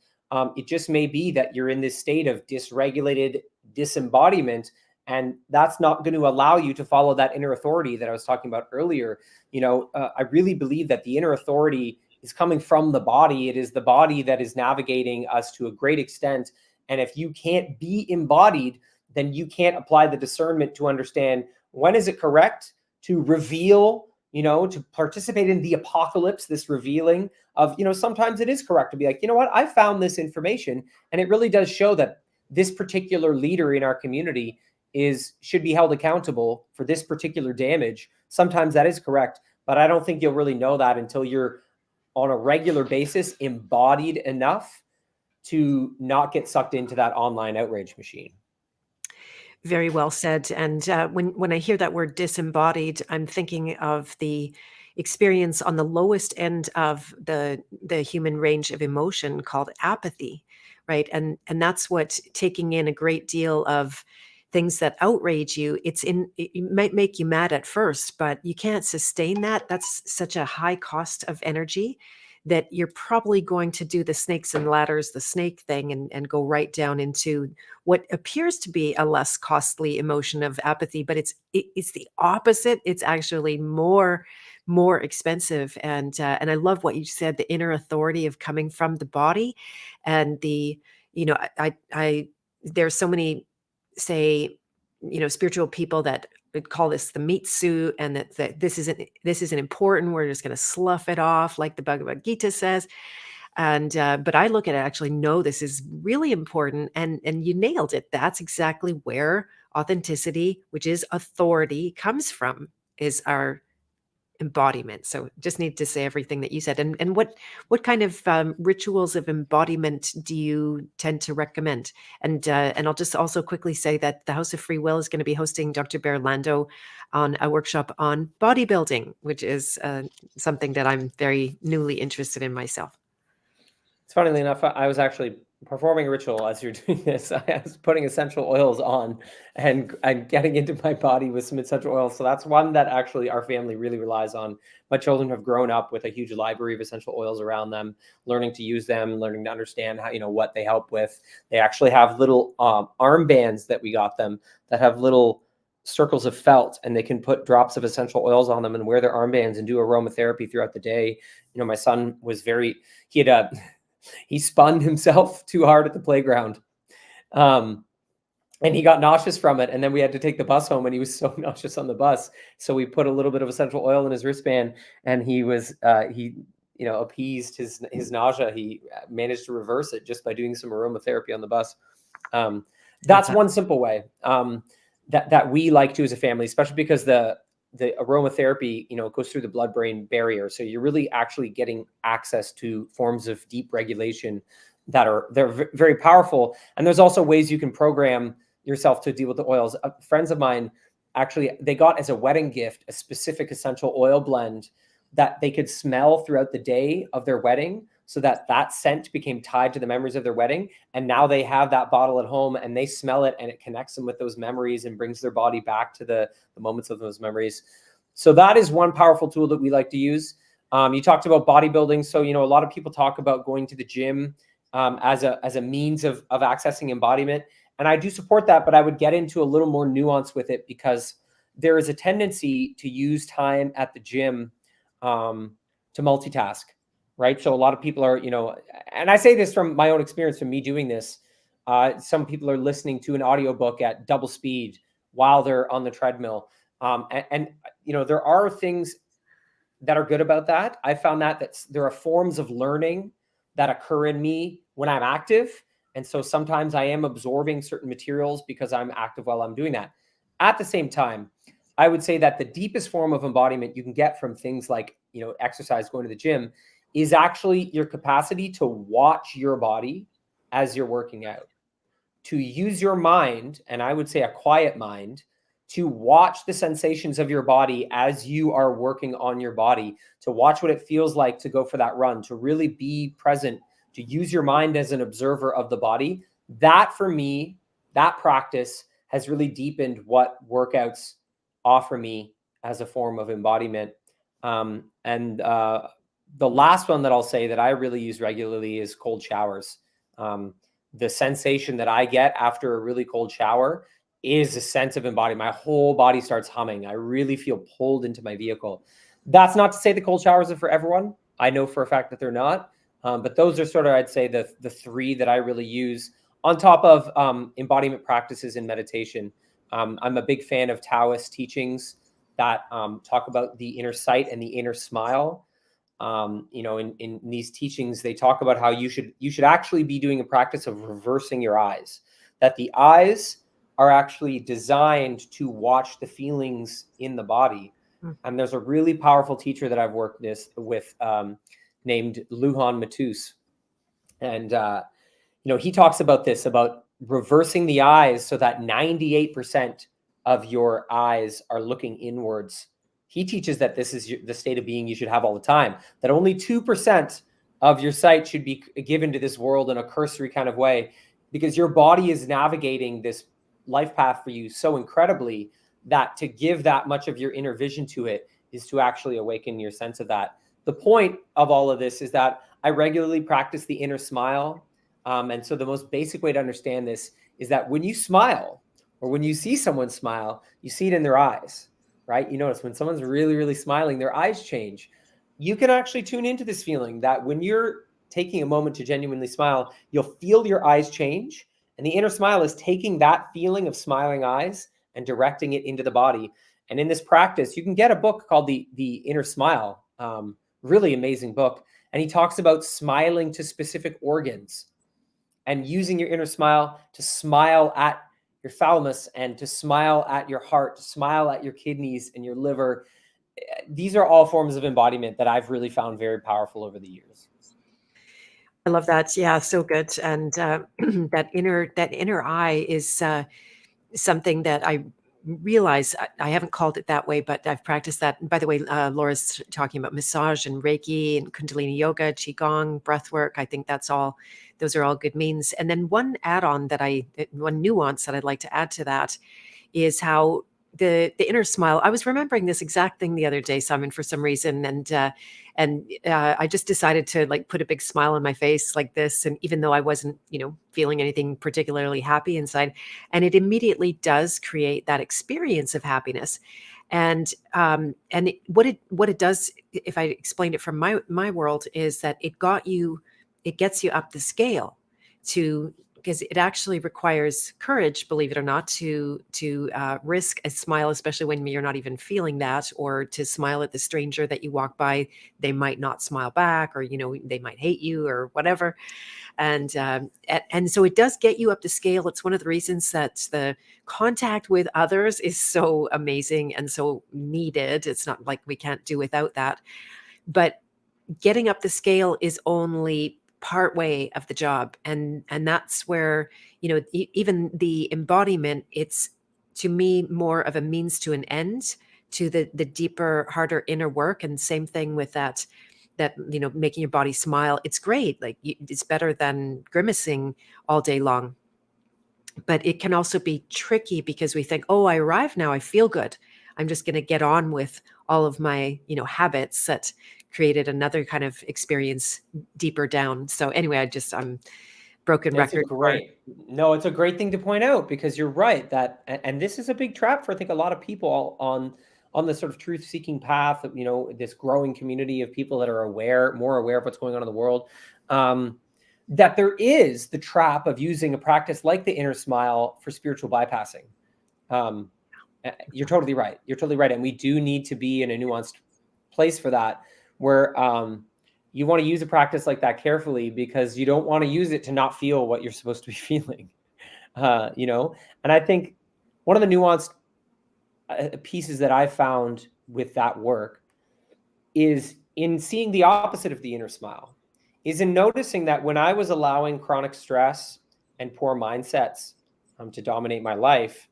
it just may be that you're in this state of dysregulated disembodiment, and that's not going to allow you to follow that inner authority that I was talking about earlier. I really believe that the inner authority is coming from the body. It is the body that is navigating us to a great extent. And if you can't be embodied, then you can't apply the discernment to understand when is it correct to reveal, to participate in the apocalypse, this revealing of, sometimes it is correct to be like, what, I found this information, and it really does show that this particular leader in our community should be held accountable for this particular damage. Sometimes that is correct. But I don't think you'll really know that until you're on a regular basis embodied enough to not get sucked into that online outrage machine. Very well said. And when I hear that word disembodied, I'm thinking of the experience on the lowest end of the human range of emotion called apathy, right? And that's what taking in a great deal of things that outrage you. It might make you mad at first, but you can't sustain that. That's such a high cost of energy that you're probably going to do the snakes and ladders, the snake thing, and go right down into what appears to be a less costly emotion of apathy, but it's the opposite. It's actually more expensive. And I love what you said, the inner authority of coming from the body, and the you know I there's so many, say, spiritual people that would call this the meat suit, and that this isn't important. We're just going to slough it off, like the Bhagavad Gita says. And but I look at it, actually, no, this is really important. And you nailed it. That's exactly where authenticity, which is authority, comes from, is our embodiment. So just need to say everything that you said. And what kind of rituals of embodiment do you tend to recommend? And I'll just also quickly say that the House of Free Will is going to be hosting Dr. Bear Lando on a workshop on bodybuilding, which is something that I'm very newly interested in myself. It's funnily enough, I was actually performing a ritual as you're doing this. I was putting essential oils on and getting into my body with some essential oils. So that's one that actually our family really relies on. My children have grown up with a huge library of essential oils around them, learning to use them, learning to understand how, what they help with. They actually have little armbands that we got them that have little circles of felt, and they can put drops of essential oils on them and wear their armbands and do aromatherapy throughout the day. My son was he spun himself too hard at the playground. And he got nauseous from it. And then we had to take the bus home, and he was so nauseous on the bus. So we put a little bit of essential oil in his wristband, and he appeased his nausea. He managed to reverse it just by doing some aromatherapy on the bus. That's one simple way that we like to as a family, especially because the aromatherapy, goes through the blood-brain barrier. So you're really actually getting access to forms of deep regulation they're very powerful. And there's also ways you can program yourself to deal with the oils. Friends of mine, actually, they got as a wedding gift a specific essential oil blend that they could smell throughout the day of their wedding, so that scent became tied to the memories of their wedding. And now they have that bottle at home, and they smell it, and it connects them with those memories and brings their body back to the moments of those memories. So that is one powerful tool that we like to use. You talked about bodybuilding. So, a lot of people talk about going to the gym as a means of accessing embodiment. And I do support that, but I would get into a little more nuance with it, because there is a tendency to use time at the gym to multitask, right? So a lot of people are, and I say this from my own experience, from me doing this. Some people are listening to an audiobook at double speed while they're on the treadmill. And there are things that are good about that. I found that there are forms of learning that occur in me when I'm active. And so sometimes I am absorbing certain materials because I'm active while I'm doing that. At the same time, I would say that the deepest form of embodiment you can get from things like, exercise, going to the gym, is actually your capacity to watch your body as you're working out, to use your mind, and I would say a quiet mind, to watch the sensations of your body as you are working on your body, to watch what it feels like to go for that run, to really be present, to use your mind as an observer of the body. That, for me, that practice has really deepened what workouts offer me as a form of embodiment. The last one that I'll say that I really use regularly is cold showers. The sensation that I get after a really cold shower is a sense of embodiment. My whole body starts humming. I really feel pulled into my vehicle. That's not to say the cold showers are for everyone. I know for a fact that they're not. But those are sort of, I'd say, the three that I really use on top of embodiment practices in meditation. I'm a big fan of Taoist teachings that talk about the inner sight and the inner smile. In these teachings, they talk about how you should actually be doing a practice of reversing your eyes, that the eyes are actually designed to watch the feelings in the body. Mm. And there's a really powerful teacher that I've worked with named Lujan Matus. And, he talks about this, about reversing the eyes so that 98% of your eyes are looking inwards. He teaches that this is the state of being you should have all the time, that only 2% of your sight should be given to this world in a cursory kind of way, because your body is navigating this life path for you so incredibly that to give that much of your inner vision to it is to actually awaken your sense of that. The point of all of this is that I regularly practice the inner smile. And so the most basic way to understand this is that when you smile, or when you see someone smile, you see it in their eyes, right? You notice when someone's really, really smiling, their eyes change. You can actually tune into this feeling that when you're taking a moment to genuinely smile, you'll feel your eyes change. And the inner smile is taking that feeling of smiling eyes and directing it into the body. And in this practice, you can get a book called The Inner Smile, really amazing book. And he talks about smiling to specific organs and using your inner smile to smile at your thalamus and to smile at your heart, to smile at your kidneys and your liver. These are all forms of embodiment that I've really found very powerful over the years. I love that. Yeah, so good. And that inner eye is something that I realize I haven't called it that way, but I've practiced that. And by the way, Laura's talking about massage and Reiki and Kundalini yoga, Qigong, breath work. I think those are all good means. And then one one nuance that I'd like to add to that is how the inner smile. I was remembering this exact thing the other day, Simon, for some reason, and I just decided to like put a big smile on my face like this, and even though I wasn't, feeling anything particularly happy inside, and it immediately does create that experience of happiness. What it does, if I explained it from my world, is that it gets you up the scale to because it actually requires courage, believe it or not, to risk a smile, especially when you're not even feeling that, or to smile at the stranger that you walk by. They might not smile back, or they might hate you, or whatever. And so it does get you up the scale. It's one of the reasons that the contact with others is so amazing and so needed. It's not like we can't do without that, but getting up the scale is only part way of the job, and that's where even the embodiment, it's to me more of a means to an end, to the deeper, harder inner work. And same thing with that making your body smile. It's great, like it's better than grimacing all day long, but it can also be tricky because we think, oh, I arrived now, I feel good, I'm just going to get on with all of my habits that created another kind of experience deeper down. So anyway, I'm broken It's record for it's a great thing to point out, because you're right that, and this is a big trap for, I think, a lot of people on the sort of truth seeking path of, this growing community of people that are more aware of what's going on in the world. That there is the trap of using a practice like the inner smile for spiritual bypassing. You're totally right. You're totally right. And we do need to be in a nuanced place for that, where you want to use a practice like that carefully, because you don't want to use it to not feel what you're supposed to be feeling. And I think one of the nuanced pieces that I found with that work is in seeing the opposite of the inner smile, is in noticing that when I was allowing chronic stress and poor mindsets to dominate my life,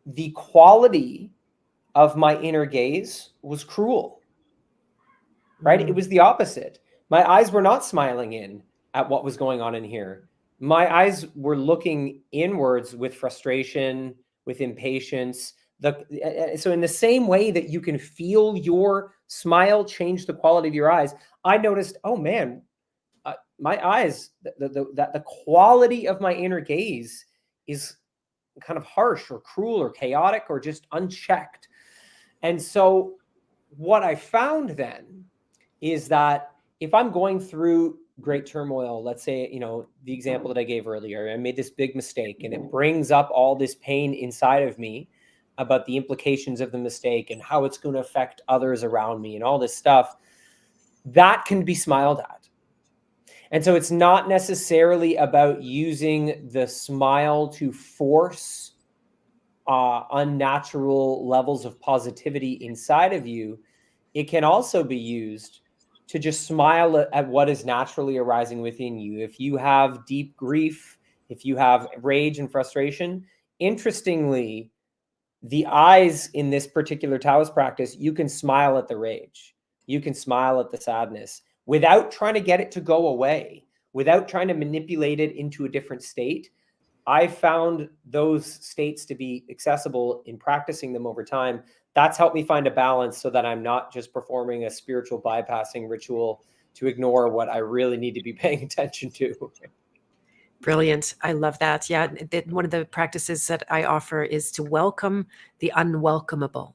the quality of my inner gaze was cruel, right? It was the opposite. My eyes were not smiling in at what was going on in here. My eyes were looking inwards with frustration, with impatience. So in the same way that you can feel your smile change the quality of your eyes, I noticed, oh man, my eyes, the quality of my inner gaze is kind of harsh or cruel or chaotic or just unchecked. And so what I found then is that if I'm going through great turmoil, let's say, the example that I gave earlier, I made this big mistake and it brings up all this pain inside of me about the implications of the mistake and how it's going to affect others around me and all this stuff, that can be smiled at. And so it's not necessarily about using the smile to force unnatural levels of positivity inside of you, it can also be used to just smile at what is naturally arising within you. If you have deep grief, if you have rage and frustration, interestingly, the eyes in this particular Taoist practice, you can smile at the rage. You can smile at the sadness without trying to get it to go away, without trying to manipulate it into a different state. I found those states to be accessible in practicing them over time. That's helped me find a balance so that I'm not just performing a spiritual bypassing ritual to ignore what I really need to be paying attention to. Brilliant. I love that. Yeah. One of the practices that I offer is to welcome the unwelcomable.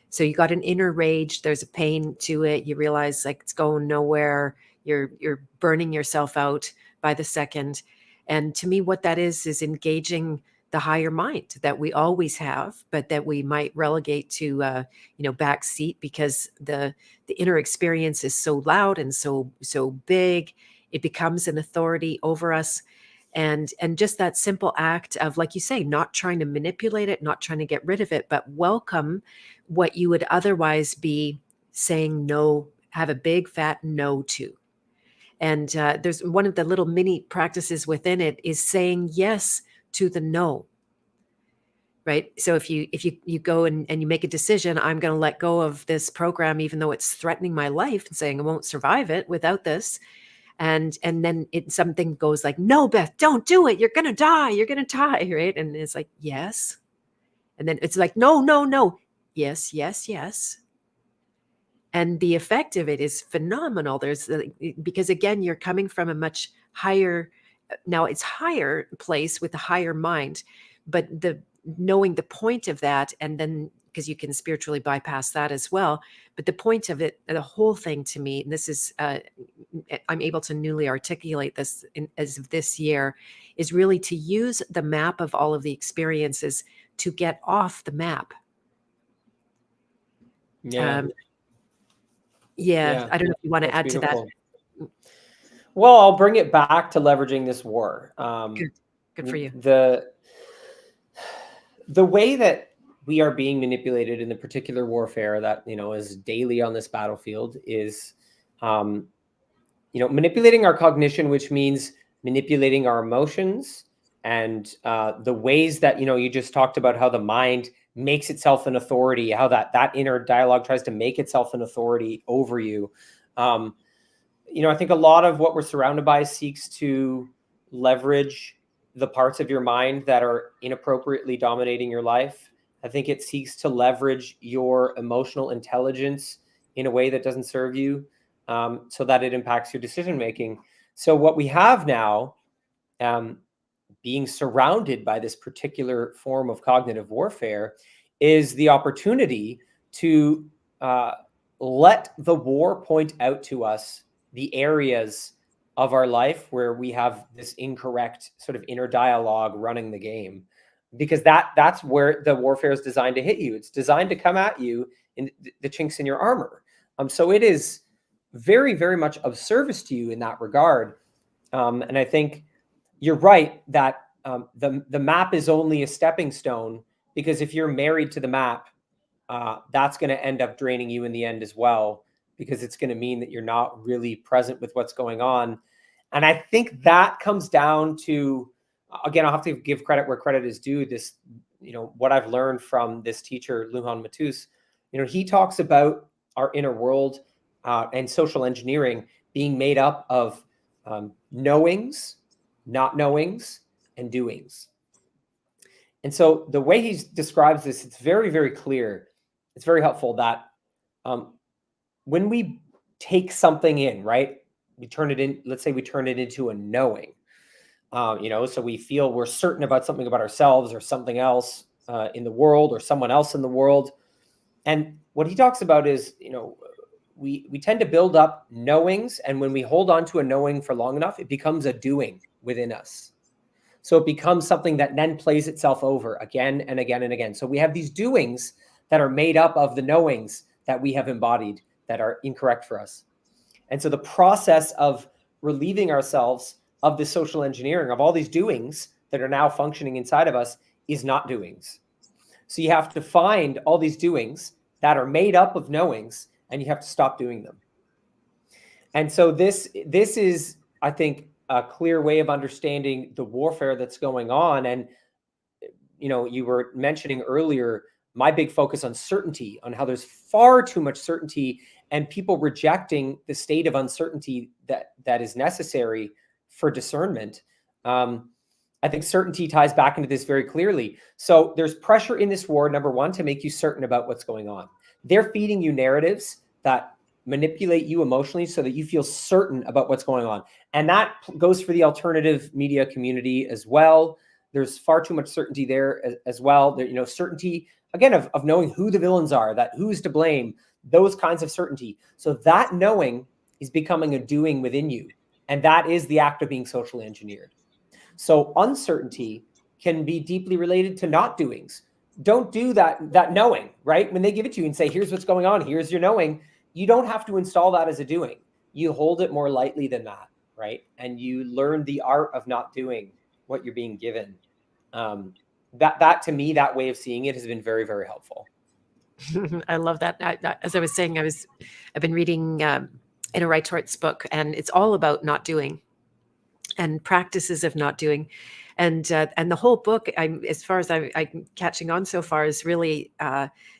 So you got an inner rage, there's a pain to it. You realize like it's going nowhere. You're burning yourself out by the second. And to me, what that is engaging the higher mind that we always have, but that we might relegate to back seat because the inner experience is so loud and so big. It becomes an authority over us. And just that simple act of, like you say, not trying to manipulate it, not trying to get rid of it, but welcome what you would otherwise be saying no, have a big fat no to. And there's one of the little mini practices within it is saying yes to the no. Right. So if you go and you make a decision, I'm going to let go of this program, even though it's threatening my life, and saying I won't survive it without this. And then something goes like, no, Beth, don't do it. You're going to die. You're going to die. Right. And it's like, yes. And then it's like, no, no, no. Yes, yes, yes. And the effect of it is phenomenal. Because again, you're coming from a much higher, now it's higher place with a higher mind, but knowing the point of that, and then because you can spiritually bypass that as well. But the point of it, the whole thing to me, and this is, I'm able to newly articulate this as of this year, is really to use the map of all of the experiences to get off the map. Yeah. Yeah. I don't know if you want to add beautiful. to that. Well, I'll bring it back to leveraging this war. Good for you. The way that we are being manipulated in the particular warfare that, is daily on this battlefield is, manipulating our cognition, which means manipulating our emotions and the ways that, you just talked about how the mind makes itself an authority, how that inner dialogue tries to make itself an authority over you. I think a lot of what we're surrounded by seeks to leverage the parts of your mind that are inappropriately dominating your life. I think it seeks to leverage your emotional intelligence in a way that doesn't serve you, so that it impacts your decision making. So what we have now, being surrounded by this particular form of cognitive warfare, is the opportunity to let the war point out to us the areas of our life where we have this incorrect sort of inner dialogue running the game, because that's where the warfare is designed to hit you. It's designed to come at you in the chinks in your armor. So it is very, very much of service to you in that regard. And I think you're right that the map is only a stepping stone, because if you're married to the map, that's going to end up draining you in the end as well, because it's going to mean that you're not really present with what's going on. And I think that comes down to, again, I'll have to give credit where credit is due. This, what I've learned from this teacher, Lujan Matus, he talks about our inner world and social engineering being made up of knowings, not knowings, and doings. And so the way he describes this, it's very, very clear. It's very helpful that when we take something in, right, we turn it in, let's say we turn it into a knowing, so we feel we're certain about something about ourselves or something else in the world or someone else in the world. And what he talks about is, we tend to build up knowings. And when we hold on to a knowing for long enough, it becomes a doing within us. So it becomes something that then plays itself over again and again and again. So we have these doings that are made up of the knowings that we have embodied that are incorrect for us. And so the process of relieving ourselves of the social engineering of all these doings that are now functioning inside of us is not doings. So you have to find all these doings that are made up of knowings, and you have to stop doing them. And so this is, I think, a clear way of understanding the warfare that's going on. And, you know, you were mentioning earlier my big focus on certainty, on how there's far too much certainty and people rejecting the state of uncertainty that is necessary for discernment. I think certainty ties back into this very clearly. So there's pressure in this war, number one, to make you certain about what's going on. They're feeding you narratives that manipulate you emotionally so that you feel certain about what's going on. And that goes for the alternative media community as well. There's far too much certainty there as well. There, you know, certainty, again, of knowing who the villains are, that who's to blame, those kinds of certainty. So that knowing is becoming a doing within you. And that is the act of being socially engineered. So uncertainty can be deeply related to not doings. Don't do that knowing, right? When they give it to you and say, here's what's going on, here's your knowing, you don't have to install that as a doing. You hold it more lightly than that, right? And you learn the art of not doing what you're being given. That to me, that way of seeing it has been very, very helpful. I love that. As I was saying, I've been reading Anna Reitort's book, and it's all about not doing and practices of not doing. And the whole book, as far as I'm catching on so far, is really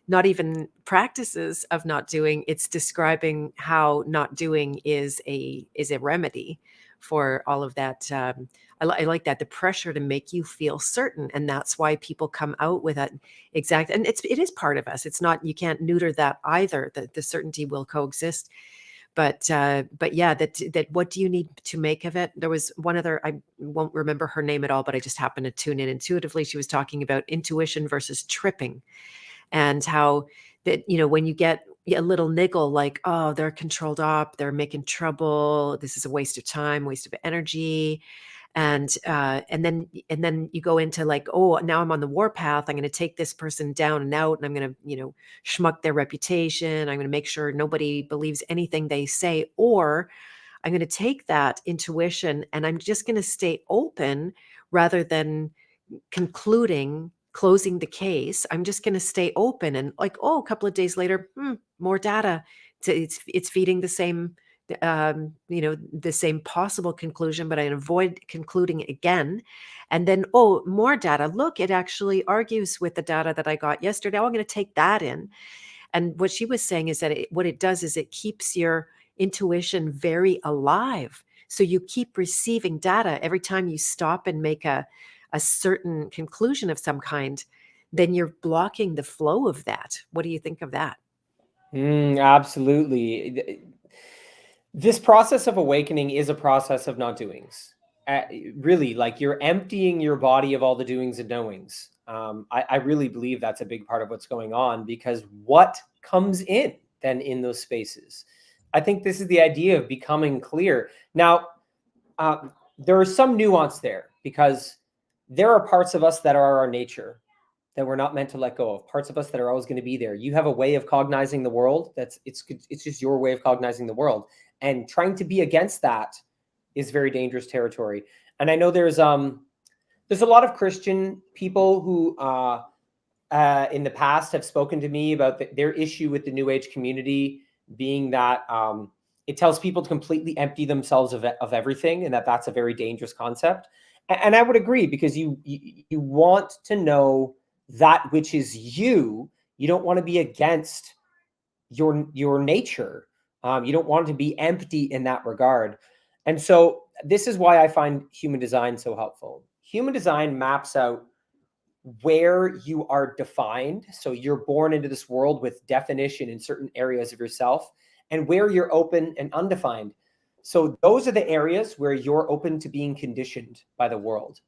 not even practices of not doing. It's describing how not doing is a remedy for all of that. I like that, the pressure to make you feel certain, and that's why people come out with that exact. And it is part of us. It's not, you can't neuter that either. That the certainty will coexist. But yeah, that what do you need to make of it? There was one other, I won't remember her name at all, but I just happened to tune in intuitively. She was talking about intuition versus tripping, and how that, you know, when you get a little niggle like, oh, they're controlled up, they're making trouble, this is a waste of time, waste of energy. And then you go into like, oh, now I'm on the warpath. I'm going to take this person down and out, and I'm going to, you know, schmuck their reputation. I'm going to make sure nobody believes anything they say, or I'm going to take that intuition and I'm just going to stay open rather than closing the case. I'm just going to stay open, and like, oh, a couple of days later, more data. It's feeding the same, you know, the same possible conclusion, but I avoid concluding again. And then, oh, more data. Look, it actually argues with the data that I got yesterday. Oh, I'm going to take that in. And what she was saying is that what it does is it keeps your intuition very alive. So you keep receiving data every time you stop and make a certain conclusion of some kind, then you're blocking the flow of that. What do you think of that? Absolutely. This process of awakening is a process of not doings. Really, like, you're emptying your body of all the doings and knowings. I really believe that's a big part of what's going on, because what comes in then in those spaces? I think this is the idea of becoming clear. Now, there is some nuance there, because there are parts of us that are our nature that we're not meant to let go of, parts of us that are always going to be there. You have a way of cognizing the world it's just your way of cognizing the world, and trying to be against that is very dangerous territory. And I know there's a lot of Christian people who in the past have spoken to me about their issue with the New Age community being that it tells people to completely empty themselves of everything, and that's a very dangerous concept. And I would agree, because you want to know that which is you. You don't want to be against your nature. You don't want to be empty in that regard. And so this is why I find human design so helpful. Human design maps out where you are defined. So you're born into this world with definition in certain areas of yourself, and where you're open and undefined. So those are the areas where you're open to being conditioned by the world.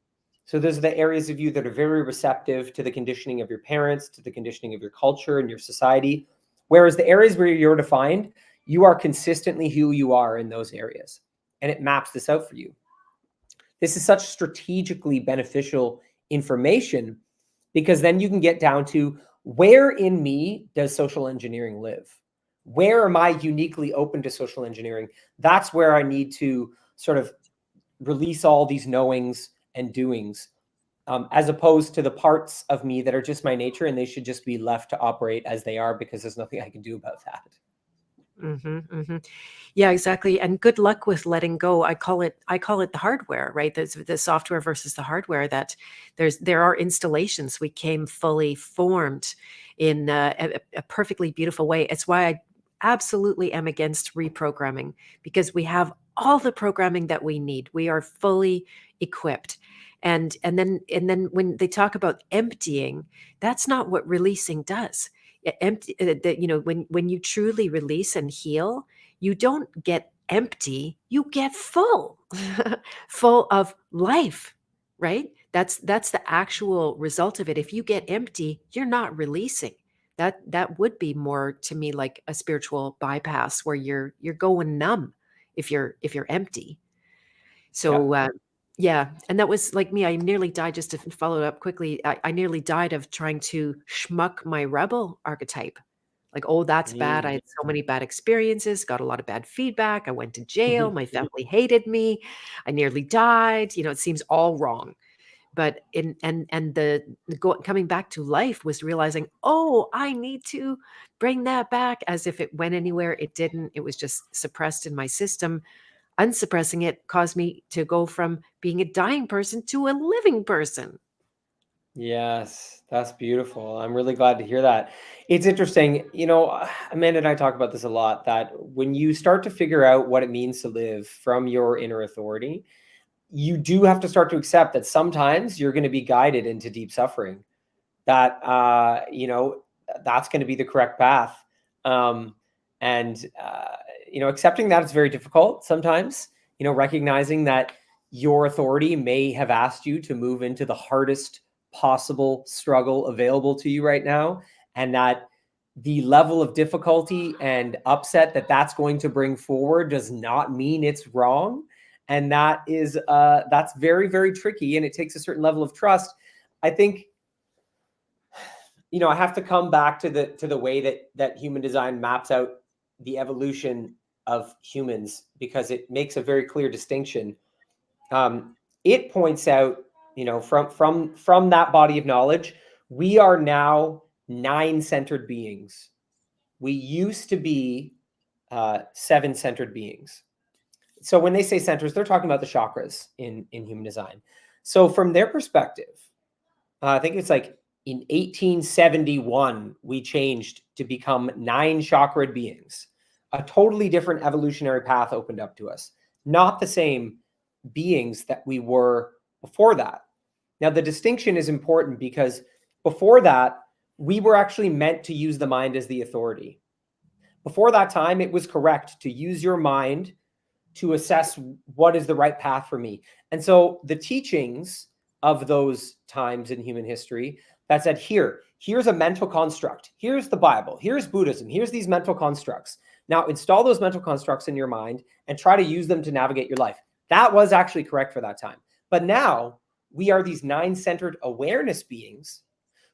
So those are the areas of you that are very receptive to the conditioning of your parents, to the conditioning of your culture and your society. Whereas the areas where you're defined, you are consistently who you are in those areas. And it maps this out for you. This is such strategically beneficial information, because then you can get down to, where in me does social engineering live? Where am I uniquely open to social engineering? That's where I need to sort of release all these knowings and doings. as opposed to the parts of me that are just my nature, and they should just be left to operate as they are because there's nothing I can do about that. Yeah, exactly. And good luck with letting go. I call it the hardware, right? There's the software versus the hardware. That there are installations. We came fully formed in a perfectly beautiful way. It's why I absolutely am against reprogramming, because we have all the programming that we need. We are fully equipped. And then when they talk about emptying, that's not what releasing does. Empty, when you truly release and heal, you don't get empty, you get full. Full of life, right? That's the actual result of it. If you get empty, you're not releasing. That would be more to me like a spiritual bypass, where you're going numb if you're empty. So yeah, and that was like me. I nearly died, just to follow it up quickly. I nearly died of trying to schmuck my rebel archetype. Like, oh, that's bad. I Mm. had so many bad experiences, got a lot of bad feedback. I went to jail. My family hated me. I nearly died. It seems all wrong. But coming back to life was realizing, oh, I need to bring that back. As if it went anywhere. It didn't. It was just suppressed in my system. Unsuppressing it caused me to go from being a dying person to a living person. Yes, that's beautiful. I'm really glad to hear that. It's interesting, Amanda and I talk about this a lot, that when you start to figure out what it means to live from your inner authority, you do have to start to accept that sometimes you're going to be guided into deep suffering, that, that's going to be the correct path. And accepting that is very difficult sometimes, recognizing that your authority may have asked you to move into the hardest possible struggle available to you right now, and that the level of difficulty and upset that that's going to bring forward does not mean it's wrong. And that's very, very tricky, and it takes a certain level of trust. I think, I have to come back to the way that human design maps out the evolution of humans, because it makes a very clear distinction. It points out, from that body of knowledge, we are now 9-centered beings. We used to be 7-centered beings. So when they say centers, they're talking about the chakras in human design. So from their perspective, I think it's like in 1871, we changed to become 9-chakrad beings. A totally different evolutionary path opened up to us. Not the same beings that we were before that. Now, the distinction is important because before that, we were actually meant to use the mind as the authority. Before that time, it was correct to use your mind to assess what is the right path for me. And so the teachings of those times in human history that said, here's a mental construct. Here's the Bible. Here's Buddhism. Here's these mental constructs. Now install those mental constructs in your mind and try to use them to navigate your life. That was actually correct for that time. But now we are these 9-centered awareness beings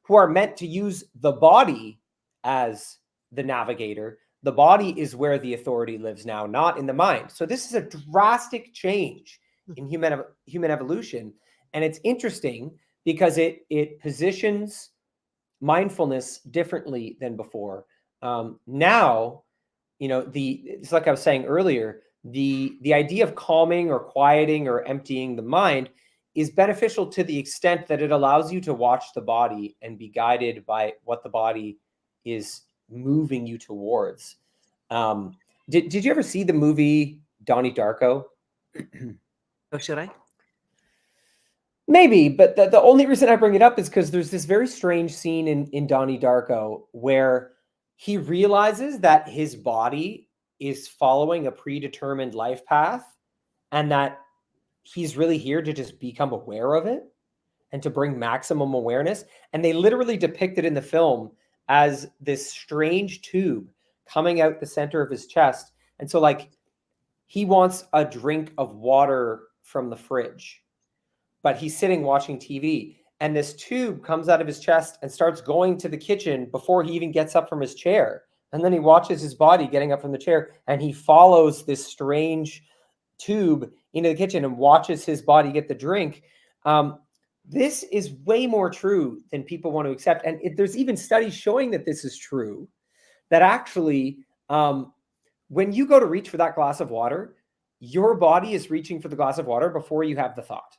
who are meant to use the body as the navigator. The body is where the authority lives now, not in the mind. So this is a drastic change in human evolution. And it's interesting because it positions mindfulness differently than before. Now, it's like I was saying earlier, the idea of calming or quieting or emptying the mind is beneficial to the extent that it allows you to watch the body and be guided by what the body is moving you towards. Did you ever see the movie Donnie Darko? Oh, should I? Maybe, but the only reason I bring it up is because there's this very strange scene in Donnie Darko where he realizes that his body is following a predetermined life path, and that he's really here to just become aware of it and to bring maximum awareness. And they literally depict it in the film as this strange tube coming out the center of his chest. And so like he wants a drink of water from the fridge, but he's sitting watching TV, and this tube comes out of his chest and starts going to the kitchen before he even gets up from his chair. And then he watches his body getting up from the chair, and he follows this strange tube into the kitchen and watches his body get the drink. this is way more true than people want to accept. And there's even studies showing that this is true, that actually, when you go to reach for that glass of water, your body is reaching for the glass of water before you have the thought.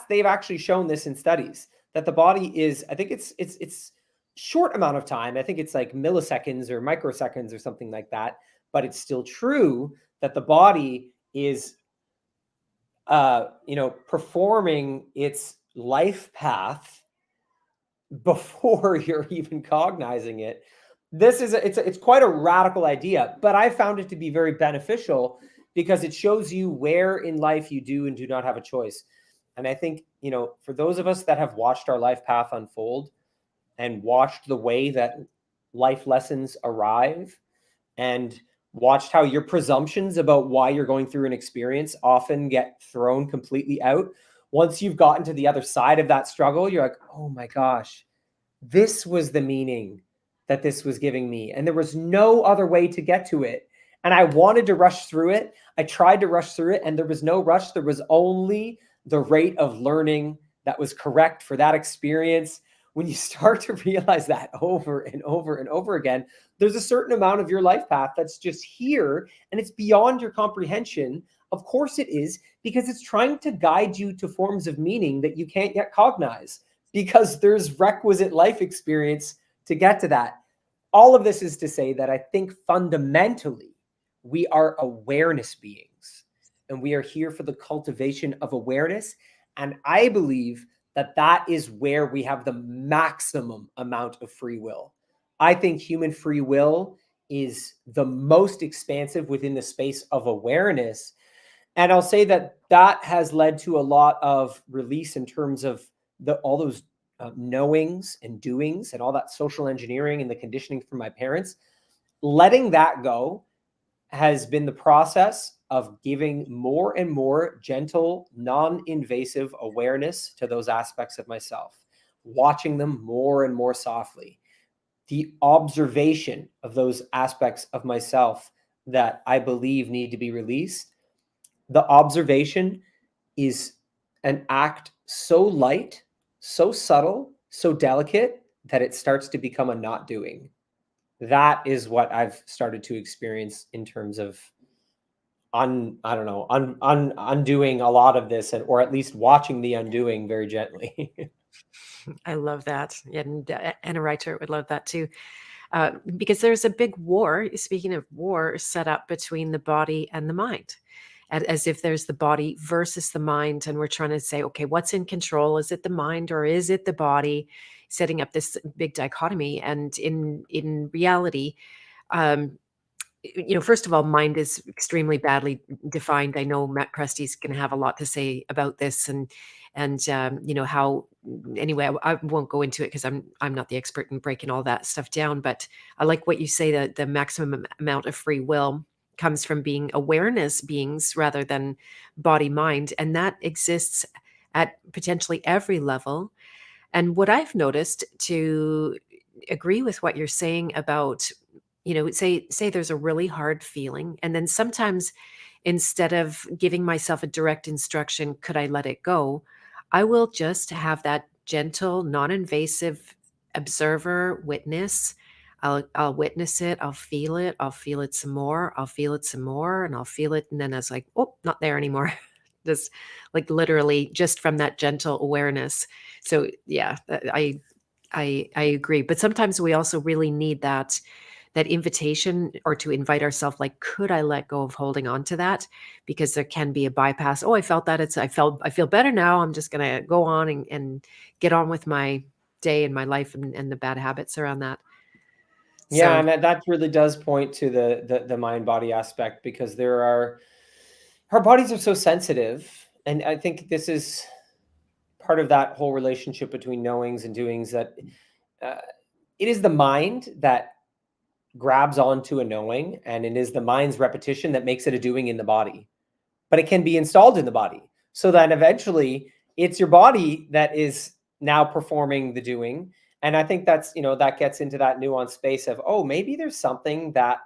They've actually shown this in studies, that the body is, I think it's short amount of time. I think it's like milliseconds or microseconds or something like that. But it's still true that the body is, performing its life path before you're even cognizing it. It's quite a radical idea, but I found it to be very beneficial because it shows you where in life you do and do not have a choice. And I think, for those of us that have watched our life path unfold and watched the way that life lessons arrive and watched how your presumptions about why you're going through an experience often get thrown completely out. Once you've gotten to the other side of that struggle, you're like, oh my gosh, this was the meaning that this was giving me. And there was no other way to get to it. And I wanted to rush through it. I tried to rush through it, and there was no rush. There was only the rate of learning that was correct for that experience. When you start to realize that over and over and over again, there's a certain amount of your life path that's just here, and it's beyond your comprehension. Of course it is, because it's trying to guide you to forms of meaning that you can't yet cognize, because there's requisite life experience to get to that. All of this is to say that I think fundamentally we are awareness beings, and we are here for the cultivation of awareness. And I believe that that is where we have the maximum amount of free will. I think human free will is the most expansive within the space of awareness. And I'll say that that has led to a lot of release in terms of all those knowings and doings and all that social engineering and the conditioning from my parents. Letting that go has been the process of giving more and more gentle, non-invasive awareness to those aspects of myself, watching them more and more softly. The observation of those aspects of myself that I believe need to be released. The observation is an act so light, so subtle, so delicate that it starts to become a not doing. That is what I've started to experience in terms of undoing a lot of this, or at least watching the undoing very gently. I love that. And a writer would love that too. Because there's a big war, speaking of war, set up between the body and the mind. As if there's the body versus the mind. And we're trying to say, okay, what's in control? Is it the mind or is it the body? Setting up this big dichotomy. And in reality, first of all, mind is extremely badly defined. I know Matt Presty's going to have a lot to say about this, and how. Anyway, I won't go into it because I'm not the expert in breaking all that stuff down. But I like what you say, that the maximum amount of free will comes from being awareness beings rather than body mind, and that exists at potentially every level. And what I've noticed, to agree with what you're saying about, say there's a really hard feeling, and then sometimes, instead of giving myself a direct instruction, could I let it go, I will just have that gentle, non-invasive observer witness. I'll witness it, I'll feel it some more, I'll feel it some more, and I'll feel it, and then I was like, oh, not there anymore. Just like literally just from that gentle awareness. So yeah, I agree. But sometimes we also really need that invitation, or to invite ourselves, like, could I let go of holding on to that? Because there can be a bypass. Oh, I felt that. I feel better now. I'm just going to go on and get on with my day and my life and the bad habits around that. Yeah. And that really does point to the mind body aspect, because our bodies are so sensitive. And I think this is part of that whole relationship between knowings and doings, that it is the mind that grabs onto a knowing, and it is the mind's repetition that makes it a doing in the body. But it can be installed in the body, so that eventually it's your body that is now performing the doing. And I think that's, that gets into that nuanced space of, oh, maybe there's something that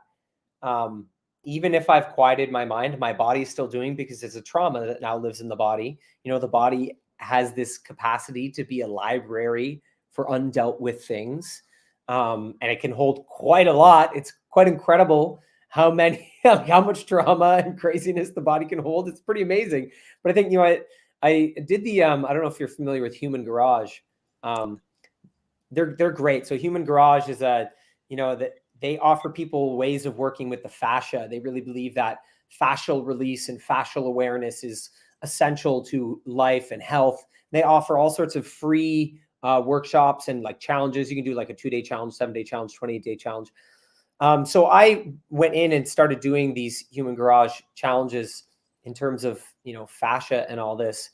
even if I've quieted my mind, my body's still doing, because it's a trauma that now lives in the body. The body has this capacity to be a library for undealt with things. And it can hold quite a lot. It's quite incredible how much trauma and craziness the body can hold. It's pretty amazing. But I think, I did the, I don't know if you're familiar with Human Garage. They're great. So Human Garage is that they offer people ways of working with the fascia. They really believe that fascial release and fascial awareness is essential to life and health. They offer all sorts of free workshops and like challenges. You can do like a 2-day challenge, 7-day challenge, 28-day challenge. So I went in and started doing these Human Garage challenges in terms of, fascia and all this.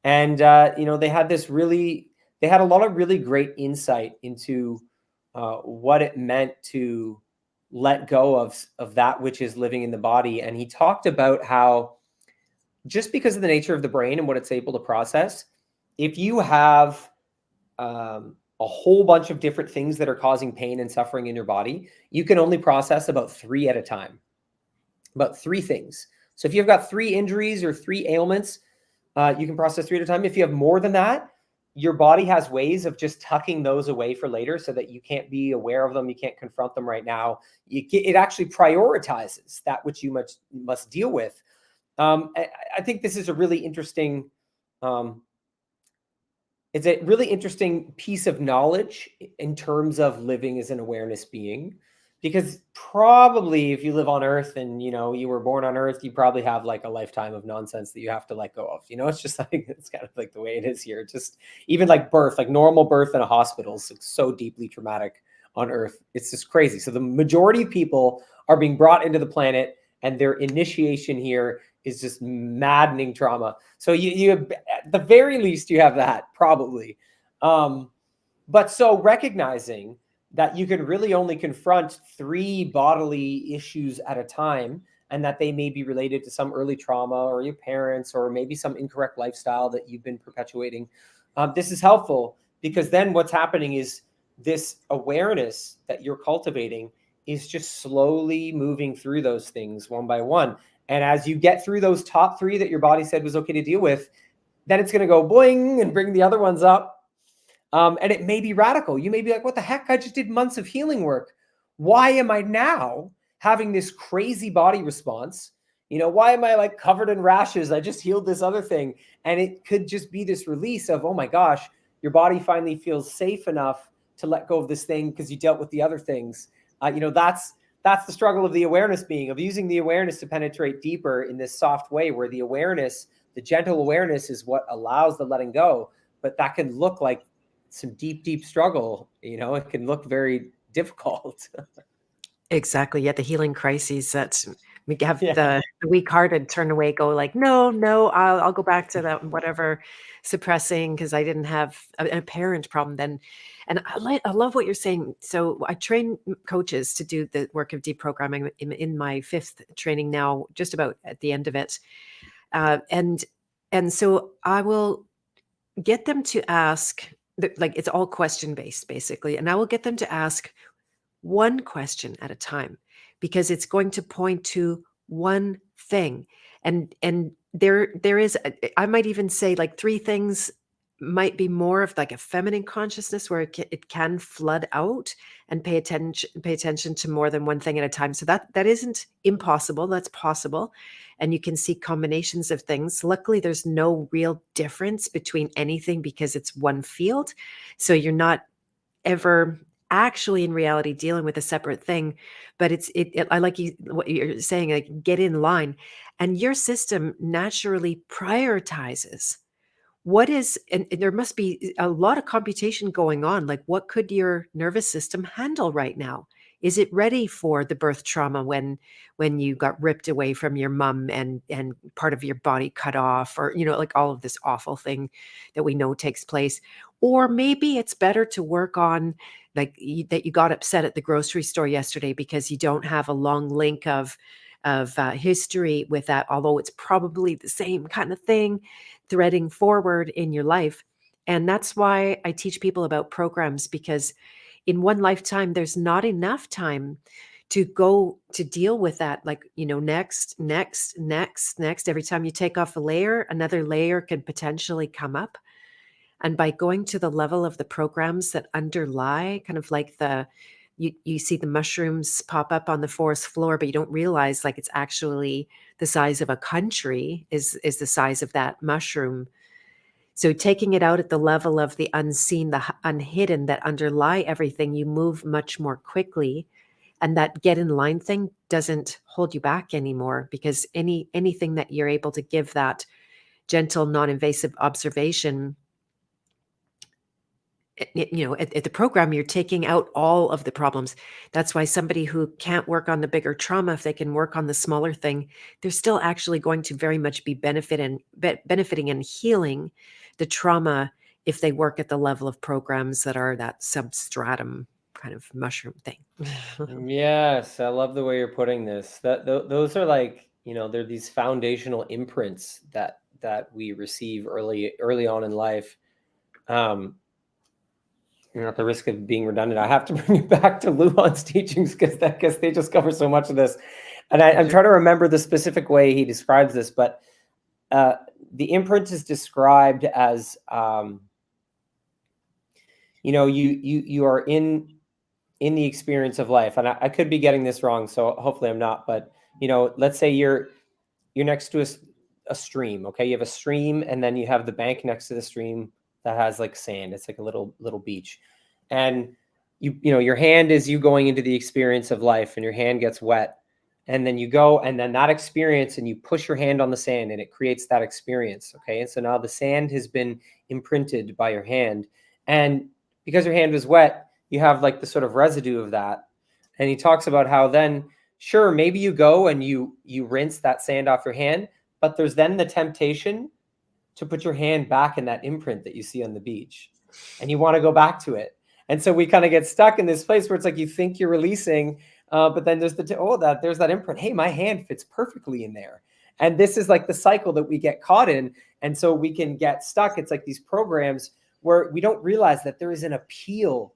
And, they had a lot of really great insight into what it meant to let go of that which is living in the body. And he talked about how, just because of the nature of the brain and what it's able to process, if you have a whole bunch of different things that are causing pain and suffering in your body, you can only process about 3 at a time, about 3 things. So if you've got 3 injuries or 3 ailments, you can process 3 at a time. If you have more than that, your body has ways of just tucking those away for later so that you can't be aware of them. You can't confront them right now. It actually prioritizes that which you must deal with. I think this is a really interesting, it's a really interesting piece of knowledge in terms of living as an awareness being, because probably if you live on Earth and, you were born on Earth, you probably have like a lifetime of nonsense that you have to let go of. It's just like, it's kind of like the way it is here. Just even like birth, like normal birth in a hospital is like so deeply traumatic on Earth. It's just crazy. So the majority of people are being brought into the planet and their initiation here is just maddening trauma. So you at the very least, you have that probably. But so recognizing that you can really only confront 3 bodily issues at a time, and that they may be related to some early trauma or your parents, or maybe some incorrect lifestyle that you've been perpetuating. This is helpful because then what's happening is this awareness that you're cultivating is just slowly moving through those things one by one. And as you get through those top 3 that your body said was okay to deal with, then it's going to go boing and bring the other ones up. And it may be radical. You may be like, what the heck? I just did months of healing work. Why am I now having this crazy body response? Why am I like covered in rashes? I just healed this other thing. And it could just be this release of, oh my gosh, your body finally feels safe enough to let go of this thing because you dealt with the other things. That's the struggle of the awareness being, of using the awareness to penetrate deeper in this soft way, where the awareness, the gentle awareness, is what allows the letting go. But that can look like some deep struggle. It can look very difficult. Exactly. Yeah, the healing crises that we have the weak-hearted turn away, go like, no, I'll go back to that whatever suppressing because I didn't have an apparent problem then. And I love what you're saying. So I train coaches to do the work of deprogramming in my 5th training now, just about at the end of it. And so I will get them to ask, like it's all question based basically, and I will get them to ask one question at a time, because it's going to point to one thing. And there is I might even say like 3 things might be more of like a feminine consciousness where it can flood out and pay attention to more than one thing at a time. So that isn't impossible. That's possible. And you can see combinations of things. Luckily, there's no real difference between anything because it's one field. So you're not ever actually in reality dealing with a separate thing, but I like what you're saying, like get in line, and your system naturally prioritizes what is, and there must be a lot of computation going on. Like, what could your nervous system handle right now? Is it ready for the birth trauma when you got ripped away from your mom and part of your body cut off, or like all of this awful thing that we know takes place? Or maybe it's better to work on like that you got upset at the grocery store yesterday because you don't have a long link of history with that, although it's probably the same kind of thing threading forward in your life. And that's why I teach people about programs, because in one lifetime, there's not enough time to go to deal with that, like, next, every time you take off a layer, another layer can potentially come up. And by going to the level of the programs that underlie, kind of like you see the mushrooms pop up on the forest floor, but you don't realize, like, it's actually the size of a country is the size of that mushroom. So taking it out at the level of the unseen, the unhidden that underlie everything, you move much more quickly. And that get in line thing doesn't hold you back anymore, because anything that you're able to give that gentle, non-invasive observation, at the program, you're taking out all of the problems. That's why somebody who can't work on the bigger trauma, if they can work on the smaller thing, they're still actually going to very much be benefiting and healing the trauma if they work at the level of programs that are that substratum kind of mushroom thing. Yes, I love the way you're putting this. Those are like, they're these foundational imprints that we receive early on in life. At the risk of being redundant, I have to bring it back to Luan's teachings because they just cover so much of this. And I'm trying to remember the specific way he describes this, but the imprint is described as, you are in the experience of life. And I could be getting this wrong, so hopefully I'm not. But let's say you're next to a stream. Okay, you have a stream, and then you have the bank next to the stream that has like sand. It's like a little beach, and your hand is you going into the experience of life, and your hand gets wet, and then you go, and then that experience, and you push your hand on the sand, and it creates that experience. Okay, and so now the sand has been imprinted by your hand, and because your hand was wet, you have like the sort of residue of that. And he talks about how then, sure, maybe you go and you rinse that sand off your hand, but there's then the temptation to put your hand back in that imprint that you see on the beach, and you want to go back to it. And so we kind of get stuck in this place where it's like you think you're releasing, but then there's there's that imprint. Hey, my hand fits perfectly in there. And this is like the cycle that we get caught in. And so we can get stuck. It's like these programs where we don't realize that there is an appeal.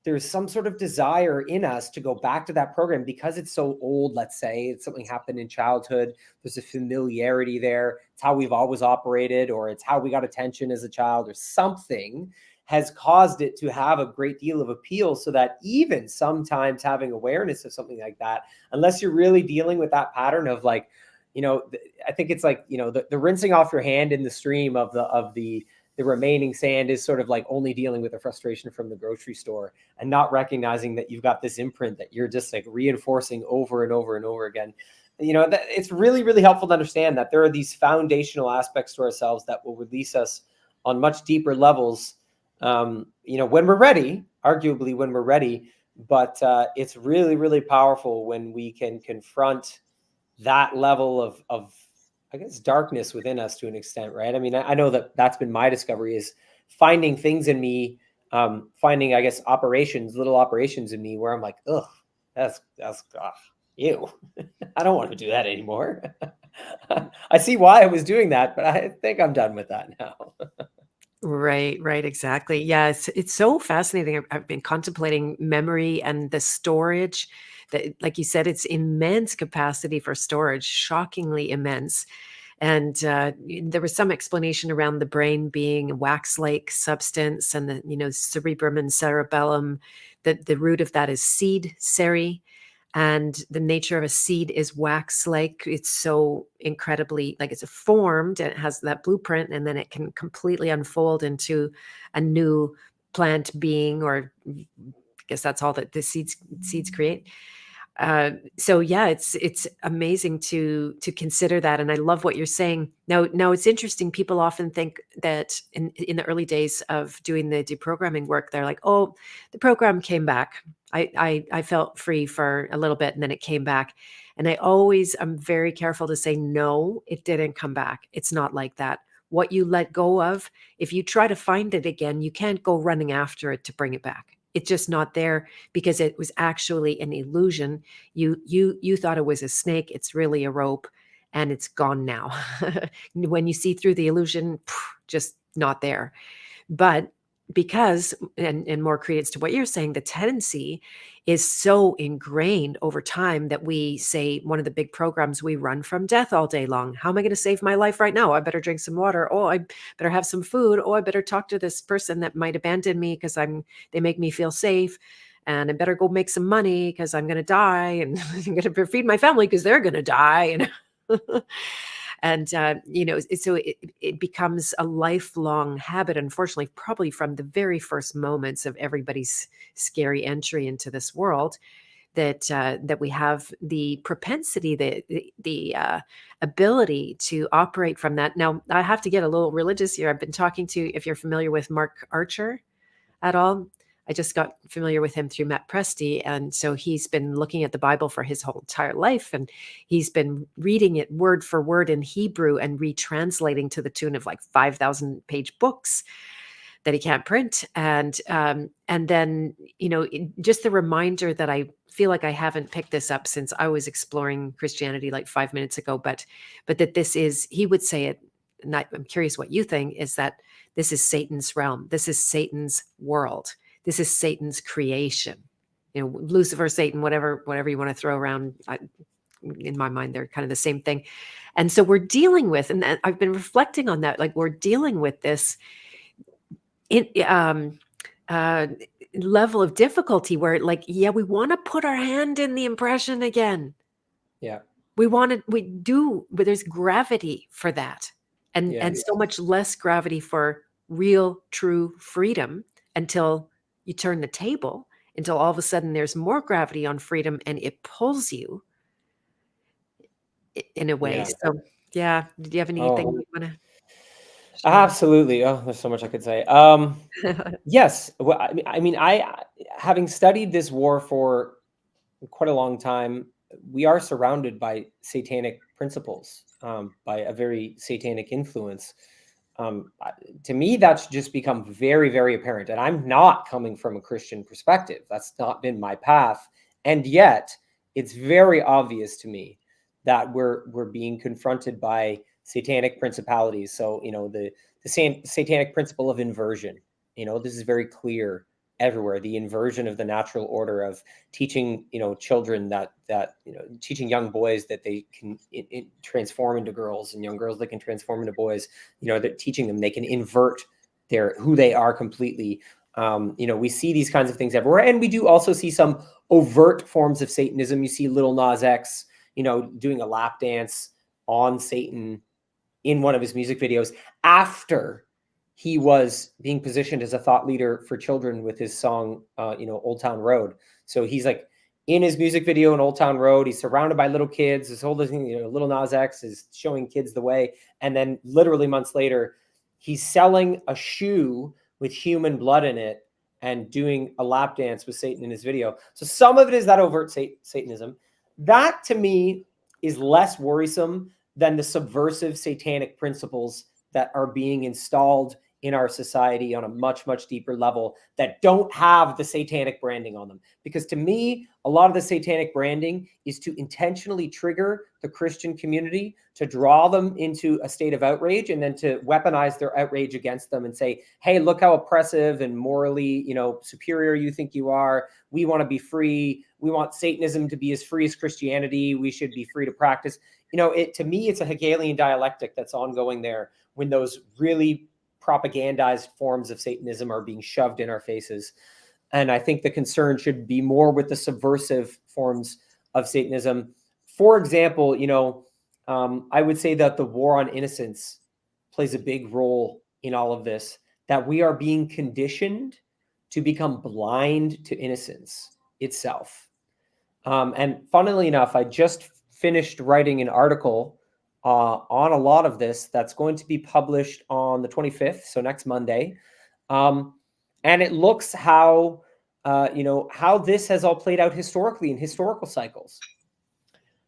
There's some sort of desire in us to go back to that program because it's so old. Let's say it's something happened in childhood. There's a familiarity there. It's how we've always operated, or it's how we got attention as a child, or something has caused it to have a great deal of appeal, so that even sometimes having awareness of something like that, unless you're really dealing with that pattern of like, I think it's like, the rinsing off your hand in the stream of the remaining sand is sort of like only dealing with the frustration from the grocery store, and not recognizing that you've got this imprint that you're just like reinforcing over and over and over again. It's really, really helpful to understand that there are these foundational aspects to ourselves that will release us on much deeper levels, when we're ready, arguably when we're ready. But it's really, really powerful when we can confront that level of I guess darkness within us to an extent, right? I mean, I know that's been my discovery, is finding things in me, finding, I guess, little operations in me where I'm like, ugh, that's ew. I don't want to do that anymore. I see why I was doing that, but I think I'm done with that now. Right, exactly. Yeah, it's so fascinating. I've been contemplating memory and the storage that, like you said, it's immense capacity for storage, shockingly immense. And there was some explanation around the brain being a wax-like substance, and the cerebrum and cerebellum. That the root of that is seed, seri, and the nature of a seed is wax-like. It's so incredibly, like, it's formed and it has that blueprint, and then it can completely unfold into a new plant being, or I guess that's all that the seeds create. So yeah, it's amazing to consider that, and I love what you're saying. Now it's interesting. People often think that in the early days of doing the deprogramming work, they're like, "Oh, the program came back. I felt free for a little bit, and then it came back." And I'm very careful to say, no, it didn't come back. It's not like that. What you let go of, if you try to find it again, you can't go running after it to bring it back. It's just not there, because it was actually an illusion. You thought it was a snake. It's really a rope, and it's gone now. When you see through the illusion, just not there. But because, and more credence to what you're saying, the tendency is so ingrained over time that we say one of the big programs, we run from death all day long. How am I going to save my life right now? I better drink some water. Oh, I better have some food. Oh, I better talk to this person that might abandon me because they make me feel safe. And I better go make some money because I'm going to die, and I'm going to feed my family because they're going to die. And and so it becomes a lifelong habit, unfortunately, probably from the very first moments of everybody's scary entry into this world, that we have the propensity, the ability to operate from that. Now, I have to get a little religious here. I've been talking to, if you're familiar with Mark Archer at all. I just got familiar with him through Matt Presti. And so he's been looking at the Bible for his whole entire life. And he's been reading it word for word in Hebrew and retranslating to the tune of like 5,000 page books that he can't print. And then, just the reminder that I feel like I haven't picked this up since I was exploring Christianity like 5 minutes ago, but that this is, he would say it, and I'm curious what you think, is that this is Satan's realm. This is Satan's world. This is Satan's creation. Lucifer, Satan, whatever you want to throw around. In my mind, they're kind of the same thing. And so we're dealing with, and I've been reflecting on that, like we're dealing with this level of difficulty where, like, yeah, we want to put our hand in the impression again. Yeah. We do, but there's gravity for that. And so much less gravity for real, true freedom until you turn the table, until all of a sudden there's more gravity on freedom and it pulls you in a way. Yeah. So, yeah. Do you have anything you want to share? Absolutely. Oh, there's so much I could say. Yes. Well, I having studied this war for quite a long time, we are surrounded by satanic principles, by a very satanic influence. To me, that's just become very, very apparent. And I'm not coming from a Christian perspective. That's not been my path. And yet, it's very obvious to me that we're being confronted by satanic principalities. So, the satanic principle of inversion. This is very clear everywhere. The inversion of the natural order of teaching, children that teaching young boys that they can transform into girls, and young girls that can transform into boys. That teaching them they can invert who they are completely. We see these kinds of things everywhere, and we do also see some overt forms of Satanism. You see Lil Nas X, doing a lap dance on Satan in one of his music videos after he was being positioned as a thought leader for children with his song, Old Town Road. So he's like in his music video in Old Town Road, he's surrounded by little kids. This whole thing, Lil Nas X is showing kids the way. And then literally months later, he's selling a shoe with human blood in it and doing a lap dance with Satan in his video. So some of it is that overt Satanism. That to me is less worrisome than the subversive satanic principles that are being installed in our society on a much, much deeper level that don't have the satanic branding on them. Because to me, a lot of the satanic branding is to intentionally trigger the Christian community, to draw them into a state of outrage, and then to weaponize their outrage against them and say, hey, look how oppressive and morally, superior you think you are. We want to be free. We want Satanism to be as free as Christianity. We should be free to practice. To me, it's a Hegelian dialectic that's ongoing there when those really propagandized forms of Satanism are being shoved in our faces. And I think the concern should be more with the subversive forms of Satanism. For example, I would say that the war on innocence plays a big role in all of this, that we are being conditioned to become blind to innocence itself. And funnily enough, I just finished writing an article on a lot of this that's going to be published on the 25th, so next Monday. And it looks how this has all played out historically in historical cycles.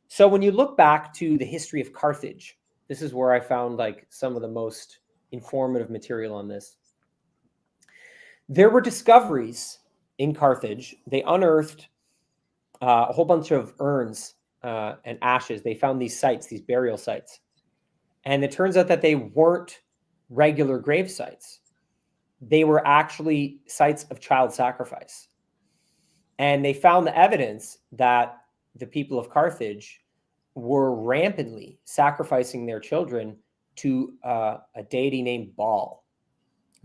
So when you look back to the history of Carthage, this is where I found like some of the most informative material on this. There were discoveries in Carthage. They unearthed a whole bunch of urns and ashes. They found these sites, these burial sites. And it turns out that they weren't regular grave sites. they were actually sites of child sacrifice. And they found the evidence that the people of Carthage were rampantly sacrificing their children to a deity named Baal.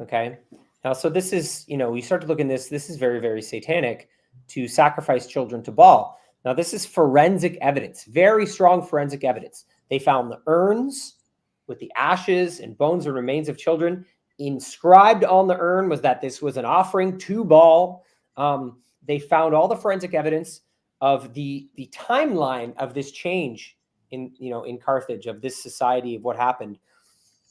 Okay. Now, so this is, you start to look in this is very, very satanic to sacrifice children to Baal. Now, this is forensic evidence, very strong forensic evidence. They found the urns with the ashes and bones and remains of children. Inscribed on the urn was that this was an offering to Baal. They found all the forensic evidence of the timeline of this change in Carthage, of this society, of what happened.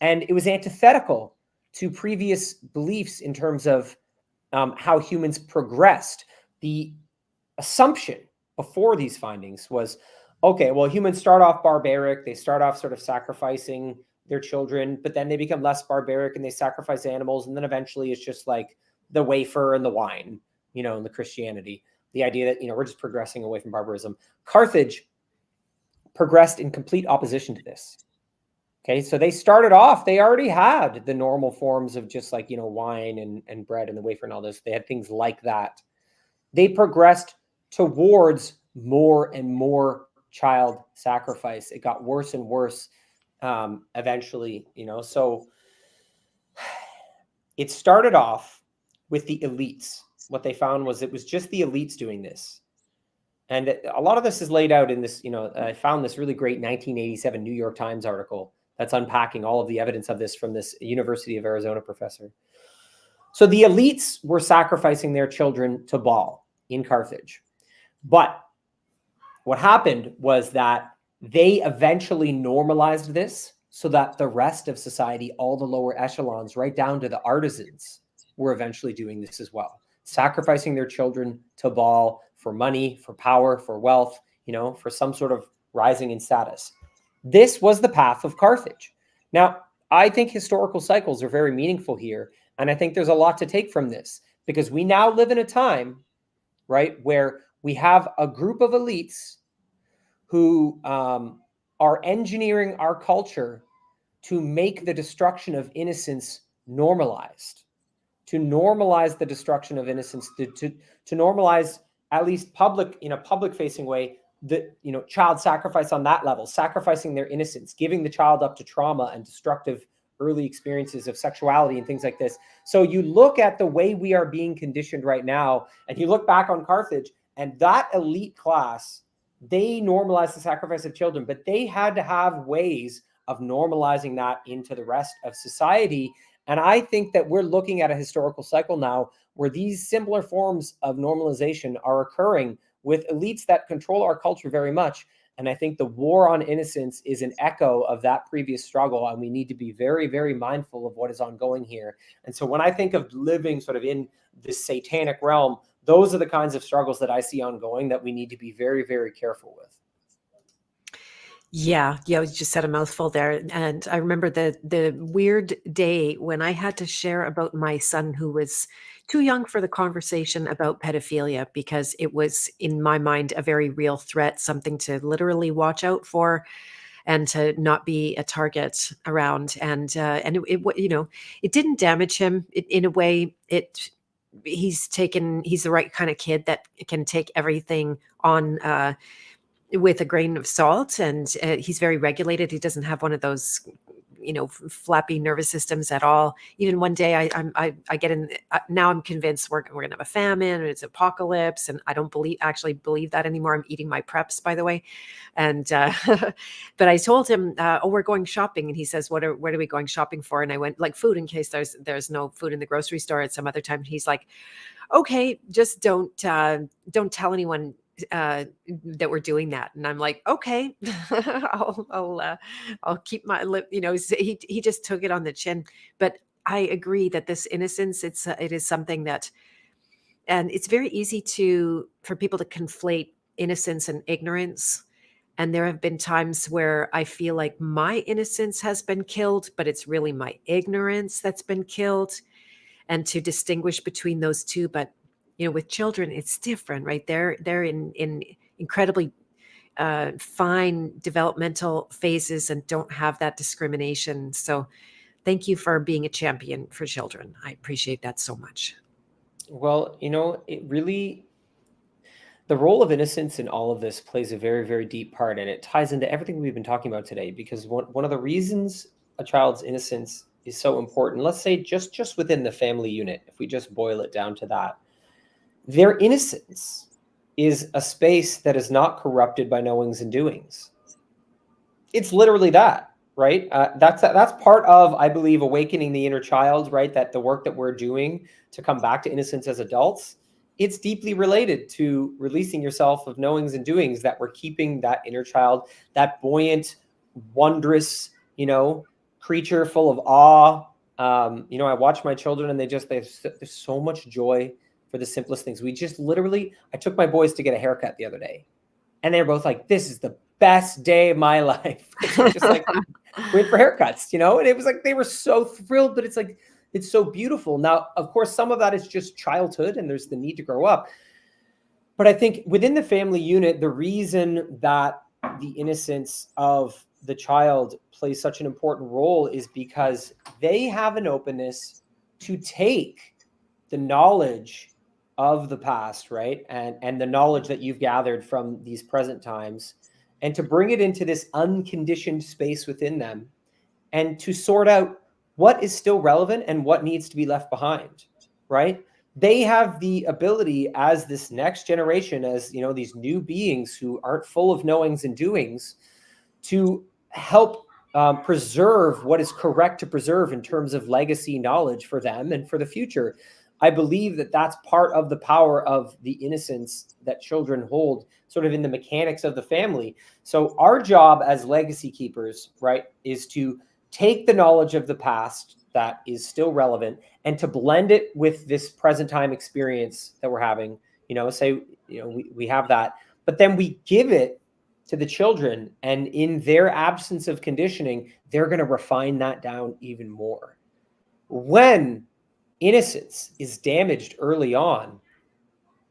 And it was antithetical to previous beliefs in terms of how humans progressed. The assumption before these findings was, okay, well, humans start off barbaric. They start off sort of sacrificing their children, but then they become less barbaric and they sacrifice animals. And then eventually it's just like the wafer and the wine, in the Christianity, the idea that, we're just progressing away from barbarism. Carthage progressed in complete opposition to this. Okay, so they started off, they already had the normal forms of just like, wine and bread and the wafer and all this. They had things like that. They progressed towards more and more child sacrifice. It got worse and worse eventually, So it started off with the elites. What they found was it was just the elites doing this. And a lot of this is laid out in this, I found this really great 1987 New York Times article that's unpacking all of the evidence of this from this University of Arizona professor. So the elites were sacrificing their children to Baal in Carthage. But what happened was that they eventually normalized this so that the rest of society, all the lower echelons, right down to the artisans, were eventually doing this as well, sacrificing their children to Baal for money, for power, for wealth, for some sort of rising in status. This was the path of Carthage. Now, I think historical cycles are very meaningful here. And I think there's a lot to take from this because we now live in a time, right, where we have a group of elites who are engineering our culture to make the destruction of innocence normalized, to normalize the destruction of innocence, to normalize, at least public, in a public facing way, the child sacrifice on that level, sacrificing their innocence, giving the child up to trauma and destructive early experiences of sexuality and things like this. So you look at the way we are being conditioned right now, and you look back on Carthage, and that elite class, they normalized the sacrifice of children, but they had to have ways of normalizing that into the rest of society. And I think that we're looking at a historical cycle now where these similar forms of normalization are occurring with elites that control our culture very much. And I think the war on innocence is an echo of that previous struggle. And we need to be very, very mindful of what is ongoing here. And so when I think of living sort of in this satanic realm, those are the kinds of struggles that I see ongoing that we need to be very, very careful with. Yeah, you just said a mouthful there. And I remember the weird day when I had to share about my son who was too young for the conversation about pedophilia because it was, in my mind, a very real threat, something to literally watch out for and to not be a target around. And it didn't damage him. In a way, he's the right kind of kid that can take everything on with a grain of salt, and he's very regulated. He doesn't have one of those, flappy nervous systems at all. Even one day, I get in. Now I'm convinced we're gonna have a famine and it's apocalypse, and I don't actually believe that anymore. I'm eating my preps, by the way, and but I told him, "Oh, we're going shopping," and he says, "What are we going shopping for?" And I went, "Like food, in case there's no food in the grocery store at some other time." And he's like, "Okay, just don't tell anyone that we're doing that." And I'm like, okay, I'll keep my lip, he just took it on the chin. But I agree that this innocence, it is something that, and it's very easy for people to conflate innocence and ignorance. And there have been times where I feel like my innocence has been killed, but it's really my ignorance that's been killed, and to distinguish between those two. But with children, it's different, right? They're in incredibly fine developmental phases and don't have that discrimination. So Thank you for being a champion for children. I appreciate that so much. Well, it really, the role of innocence in all of this plays a very, very deep part, and it ties into everything we've been talking about today, because one of the reasons a child's innocence is so important, let's say just within the family unit, if we just boil it down to that, their innocence is a space that is not corrupted by knowings and doings. It's literally that, right? That's part of, I believe, awakening the inner child, right? That the work that we're doing to come back to innocence as adults, it's deeply related to releasing yourself of knowings and doings, that we're keeping that inner child, that buoyant, wondrous, creature full of awe. I watch my children, and there's so much joy for the simplest things. I took my boys to get a haircut the other day, and they were both like, "This is the best day of my life." Just like went for haircuts, and it was like they were so thrilled, but it's like, it's so beautiful. Now, of course, some of that is just childhood, and there's the need to grow up. But I think within the family unit, the reason that the innocence of the child plays such an important role is because they have an openness to take the knowledge of the past, right? And the knowledge that you've gathered from these present times, and to bring it into this unconditioned space within them, and to sort out what is still relevant and what needs to be left behind, right? They have the ability, as this next generation, as these new beings who aren't full of knowings and doings, to help preserve what is correct to preserve in terms of legacy knowledge for them and for the future. I believe that that's part of the power of the innocence that children hold, sort of in the mechanics of the family. So our job as legacy keepers, right, is to take the knowledge of the past that is still relevant, and to blend it with this present time experience that we're having. We have that, but then we give it to the children, and in their absence of conditioning, they're going to refine that down even more. When innocence is damaged early on,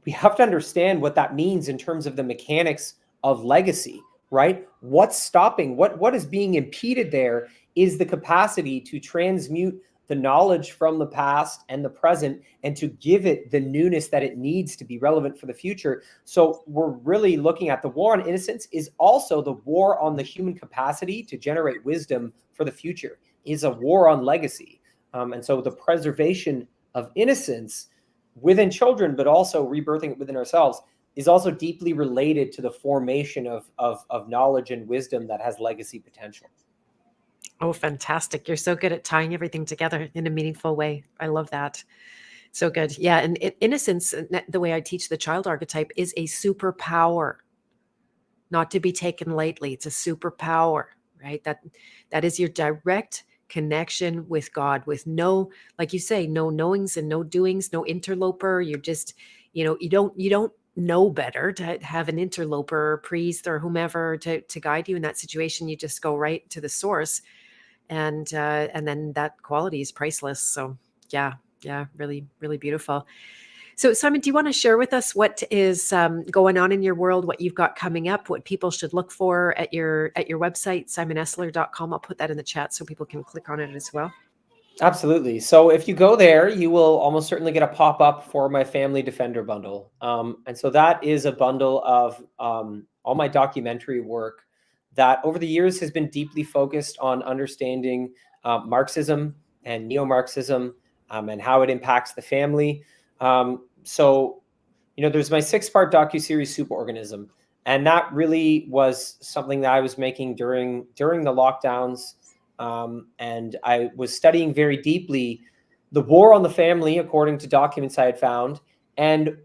we have to understand what that means in terms of the mechanics of legacy, right? What's stopping, what is being impeded there is the capacity to transmute the knowledge from the past and the present, and to give it the newness that it needs to be relevant for the future. So we're really looking at the war on innocence is also the war on the human capacity to generate wisdom for the future, is a war on legacy. And so the preservation of innocence within children, but also rebirthing it within ourselves, is also deeply related to the formation of knowledge and wisdom that has legacy potential. Oh, fantastic. You're so good at tying everything together in a meaningful way. I love that. So good. Yeah. And innocence, the way I teach the child archetype, is a superpower, not to be taken lightly. It's a superpower, right? That is your direct connection with God, with no, like you say, no knowings and no doings, no interloper. You're just, you don't know better to have an interloper or priest or whomever to guide you in that situation. You just go right to the source. And then that quality is priceless. So yeah, really, really beautiful. So Simon, do you want to share with us what is going on in your world, what you've got coming up, what people should look for at your website, simonesler.com? I'll put that in the chat so people can click on it as well. Absolutely. So if you go there, you will almost certainly get a pop-up for my Family Defender bundle. And so that is a bundle of all my documentary work that over the years has been deeply focused on understanding Marxism and neo-Marxism and how it impacts the family. So there's my 6-part docuseries Superorganism, and that really was something that I was making during the lockdowns. And I was studying very deeply the war on the family, according to documents I had found, and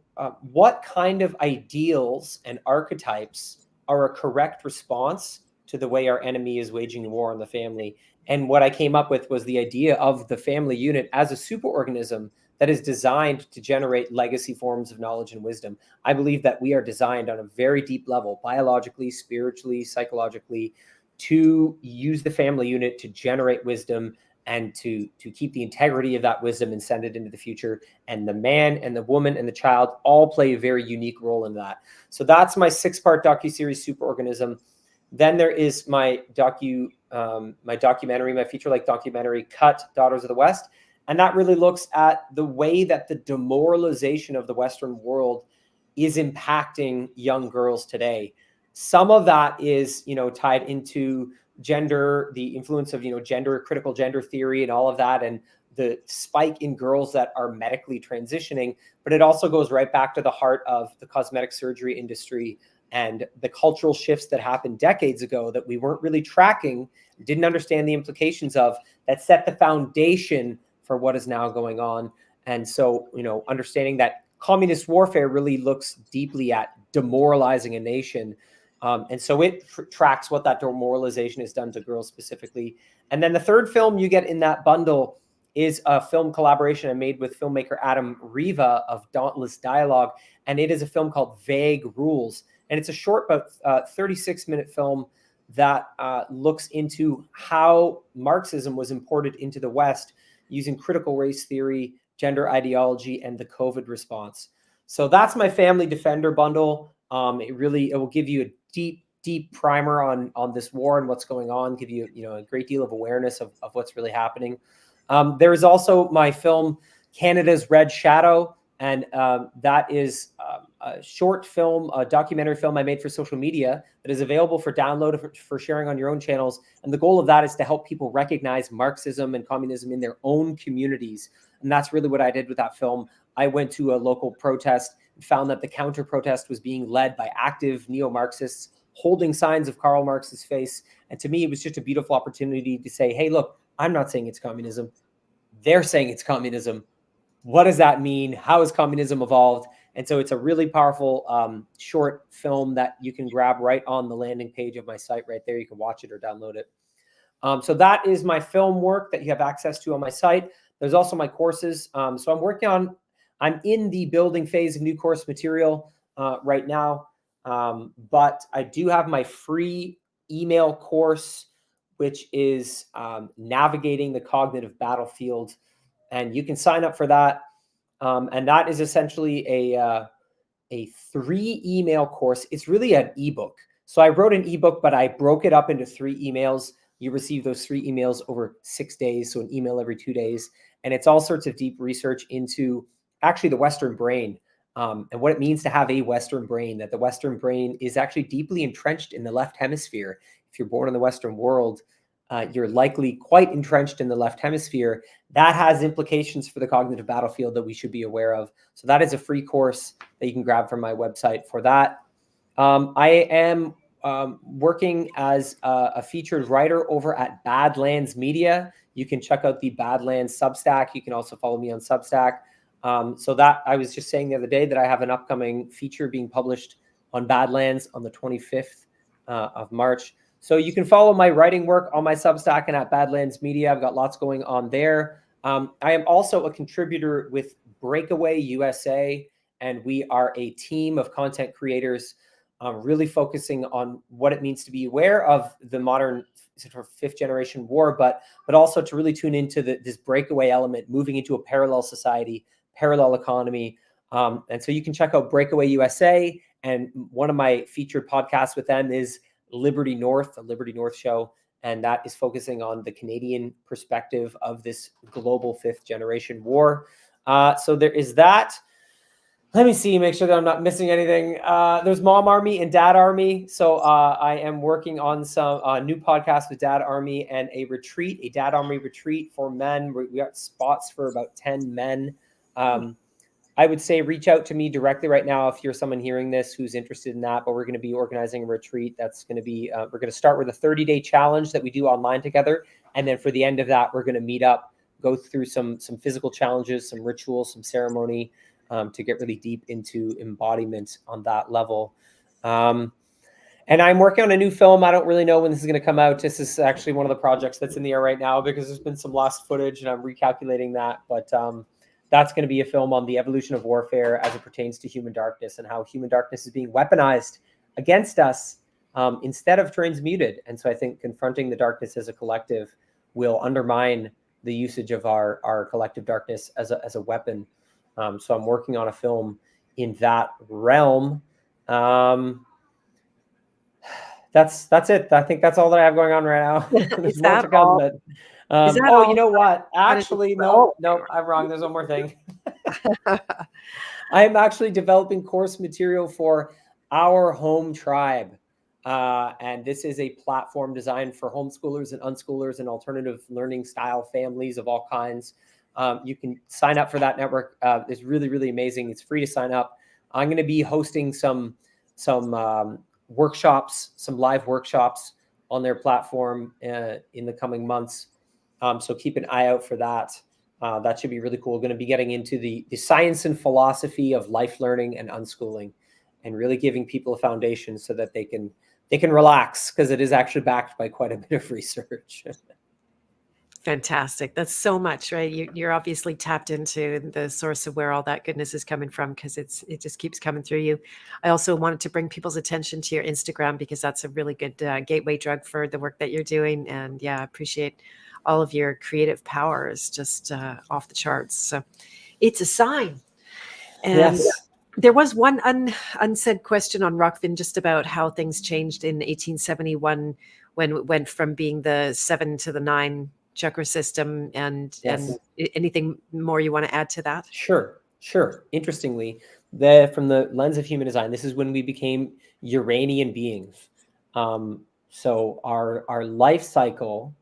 what kind of ideals and archetypes are a correct response to the way our enemy is waging war on the family. And what I came up with was the idea of the family unit as a superorganism that is designed to generate legacy forms of knowledge and wisdom. I believe that we are designed on a very deep level, biologically, spiritually, psychologically, to use the family unit to generate wisdom and to keep the integrity of that wisdom and send it into the future. And the man and the woman and the child all play a very unique role in that. So that's my 6-part docuseries Superorganism. Then there is my my documentary, my feature-length documentary, Cut, Daughters of the West. And that really looks at the way that the demoralization of the Western world is impacting young girls today. Some of that is, tied into gender, the influence of, critical gender theory and all of that, and the spike in girls that are medically transitioning. But it also goes right back to the heart of the cosmetic surgery industry and the cultural shifts that happened decades ago that we weren't really tracking, didn't understand the implications of, that set the foundation for what is now going on. And so, understanding that communist warfare really looks deeply at demoralizing a nation. And so it tracks what that demoralization has done to girls specifically. And then the third film you get in that bundle is a film collaboration I made with filmmaker Adam Riva of Dauntless Dialogue. And it is a film called Vague Rules. And it's a short, about 36-minute film that looks into how Marxism was imported into the West using critical race theory, gender ideology, and the COVID response. So that's my Family Defender bundle. It will give you a deep primer on this war and what's going on, give you, a great deal of awareness of what's really happening. There is also my film, Canada's Red Shadow. And that is a short film, a documentary film I made for social media that is available for download, for sharing on your own channels. And the goal of that is to help people recognize Marxism and communism in their own communities. And that's really what I did with that film. I went to a local protest and found that the counter protest was being led by active neo-Marxists holding signs of Karl Marx's face. And to me, it was just a beautiful opportunity to say, hey, look, I'm not saying it's communism. They're saying it's communism. What does that mean? How has communism evolved? And so it's a really powerful short film that you can grab right on the landing page of my site right there. You can watch it or download it. So that is my film work that you have access to on my site. There's also my courses. So I'm in the building phase of new course material right now. But I do have my free email course, which is Navigating the Cognitive Battlefield. And you can sign up for that. And that is essentially a 3-email course. It's really an ebook. So I wrote an ebook, but I broke it up into 3 emails. You receive those 3 emails over 6 days. So an email every 2 days. And it's all sorts of deep research into actually the Western brain and what it means to have a Western brain, that the Western brain is actually deeply entrenched in the left hemisphere. If you're born in the Western world, you're likely quite entrenched in the left hemisphere. That has implications for the cognitive battlefield that we should be aware of. So that is a free course that you can grab from my website for that. I am working as a featured writer over at Badlands Media. You can check out the Badlands Substack. You can also follow me on Substack. So that I was just saying the other day that I have an upcoming feature being published on Badlands on the 25th of March. So you can follow my writing work on my Substack and at Badlands Media. I've got lots going on there. I am also a contributor with Breakaway USA, and we are a team of content creators really focusing on what it means to be aware of the modern sort of 5th generation war, but also to really tune into this breakaway element, moving into a parallel society, parallel economy. And so you can check out Breakaway USA, and one of my featured podcasts with them is Liberty North, the Liberty North show, and that is focusing on the Canadian perspective of this global 5th generation war. So there is that. Let me see, make sure that I'm not missing anything. There's Mom Army and Dad Army. So I am working on some new podcasts with Dad Army and a retreat, a Dad Army retreat for men. We got spots for about 10 men. I would say reach out to me directly right now if you're someone hearing this who's interested in that. But we're going to be organizing a retreat that's going to be, we're going to start with a 30-day challenge that we do online together. And then for the end of that, we're going to meet up, go through some physical challenges, some rituals, some ceremony to get really deep into embodiment on that level. And I'm working on a new film. I don't really know when this is going to come out. This is actually one of the projects that's in the air right now because there's been some lost footage and I'm recalculating that. But that's going to be a film on the evolution of warfare as it pertains to human darkness and how human darkness is being weaponized against us instead of transmuted. And so I think confronting the darkness as a collective will undermine the usage of our collective darkness as a weapon. So I'm working on a film in that realm. that's it. I think that's all that I have going on right now. There's Is more that to come, all? but Is that oh, you all? know what? How did it- Actually, Oh, no, I'm wrong. There's one more thing. I am actually developing course material for our home tribe. And this is a platform designed for homeschoolers and unschoolers and alternative learning style families of all kinds. You can sign up for that network. It's really, really amazing. It's free to sign up. I'm going to be hosting some workshops, some live workshops on their platform in the coming months. So keep an eye out for that. That should be really cool. We're going to be getting into the science and philosophy of life learning and unschooling, and really giving people a foundation so that they can relax, because it is actually backed by quite a bit of research. fantastic. That's so much, right? You're obviously tapped into the source of where all that goodness is coming from, because it just keeps coming through you. I also wanted to bring people's attention to your Instagram, because that's a really good gateway drug for the work that you're doing. And yeah, I appreciate all of your creative powers, just off the charts. So it's a sign. And Yes. there was one unsaid question on Rockfin, just about how things changed in 1871 when it went from being the 7 to the 9 chakra system, and Yes. anything more you want to add to that? Sure. Interestingly, from the lens of human design, this is when we became Uranian beings. So our life cycle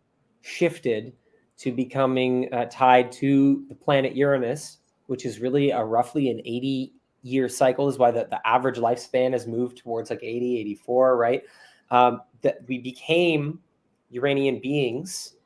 shifted to becoming tied to the planet Uranus, which is really roughly an 80-year cycle, is why the average lifespan has moved towards like 80, 84, right? That we became Uranian beings.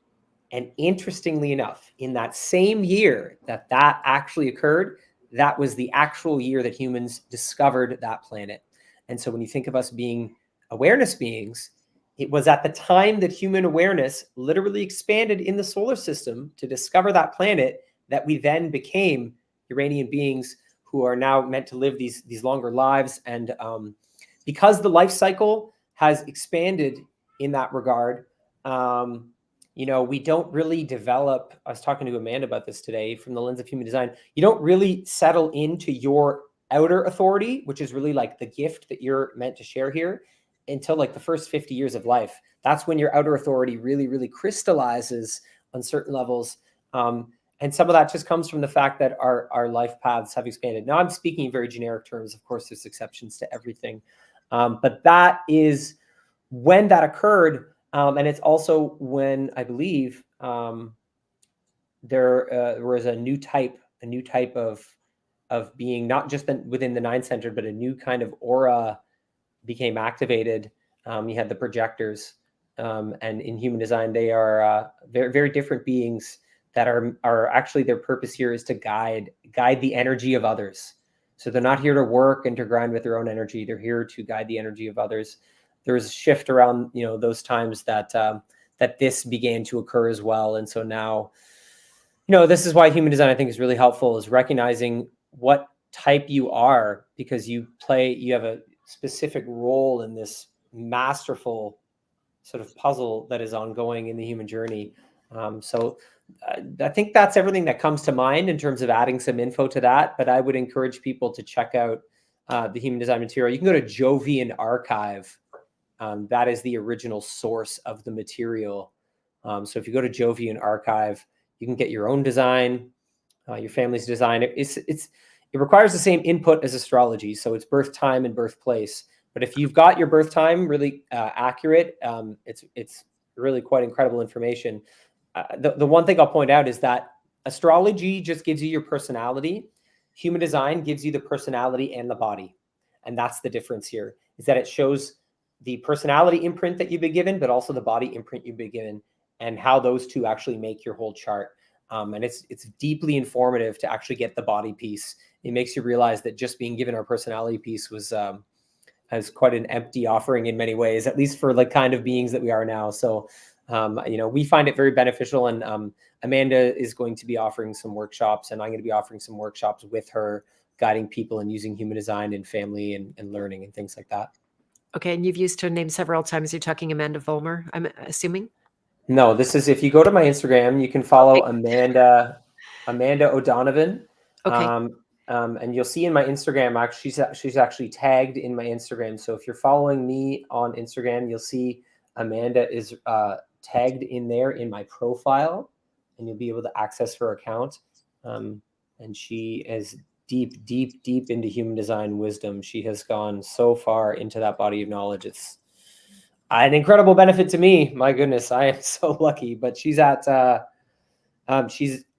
And interestingly enough, in that same year that actually occurred, that was the actual year that humans discovered that planet. And so when you think of us being awareness beings, it was at the time that human awareness literally expanded in the solar system to discover that planet that we then became Uranian beings, who are now meant to live these longer lives. And because the life cycle has expanded in that regard, we don't really develop. I was talking to Amanda about this today from the lens of human design. You don't really settle into your outer authority, which is really like the gift that you're meant to share here, until like the first 50 years of life. That's when your outer authority really, really crystallizes on certain levels. And some of that just comes from the fact that our life paths have expanded. Now, I'm speaking in very generic terms. Of course, there's exceptions to everything. But that is when that occurred. And it's also when I believe there was a new type of being, not just within the 9 center, but a new kind of aura became activated. You had the projectors, and in human design, they are very, very different beings that are actually, their purpose here is to guide the energy of others. So they're not here to work and to grind with their own energy. They're here to guide the energy of others. There was a shift around, those times that this began to occur as well. And so now, this is why human design, I think, is really helpful, is recognizing what type you are, because you have a specific role in this masterful sort of puzzle that is ongoing in the human journey. So I think that's everything that comes to mind in terms of adding some info to that. But I would encourage people to check out the human design material. You can go to Jovian Archive. That is the original source of the material. So if you go to Jovian Archive, you can get your own design, your family's design. It requires the same input as astrology. So it's birth time and birthplace. But if you've got your birth time really accurate, it's really quite incredible information. The one thing I'll point out is that astrology just gives you your personality. Human design gives you the personality and the body. And that's the difference here, is that it shows the personality imprint that you've been given, but also the body imprint you've been given, and how those two actually make your whole chart. And it's deeply informative to actually get the body piece. It makes you realize that just being given our personality piece was has quite an empty offering in many ways, at least for the kind of beings that we are now. So, we find it very beneficial. And Amanda is going to be offering some workshops, and I'm going to be offering some workshops with her, guiding people and using human design in family and learning and things like that. Okay, and you've used her name several times. You're talking Amanda Vollmer, I'm assuming? No, this is, if you go to my Instagram, you can follow Amanda O'Donovan. Okay. And you'll see in my Instagram, actually, she's actually tagged in my Instagram. So if you're following me on Instagram, you'll see Amanda is tagged in there in my profile, and you'll be able to access her account. And she is deep, deep, deep into human design wisdom. She has gone so far into that body of knowledge. It's an incredible benefit to me. My goodness, I am so lucky. But she's at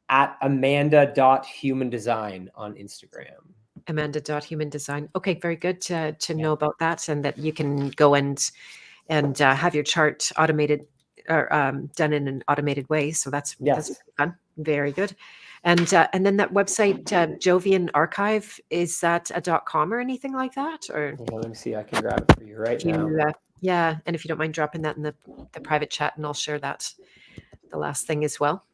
amanda.humandesign on Instagram. Amanda.humandesign. Okay, very good to know about that, and that you can go and have your chart automated or done in an automated way. So that's fun. Very good. And then that website, Jovian Archive, is that a .com or anything like that? Or let me see. I can grab it for you right now. Yeah, and if you don't mind dropping that in the private chat, and I'll share that, the last thing as well.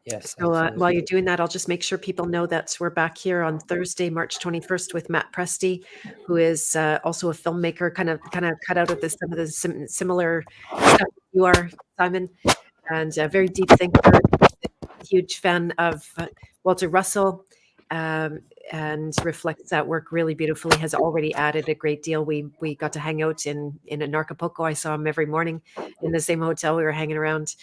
Yes. So while you're doing that, I'll just make sure people know that we're back here on Thursday, March 21st, with Matt Presti, who is also a filmmaker, kind of cut out of some of the similar stuff you are, Simon, and a very deep thinker, huge fan of Walter Russell, and reflects that work really beautifully. Has already added a great deal. We got to hang out in Anarchapulco. I saw him every morning in the same hotel. We were hanging around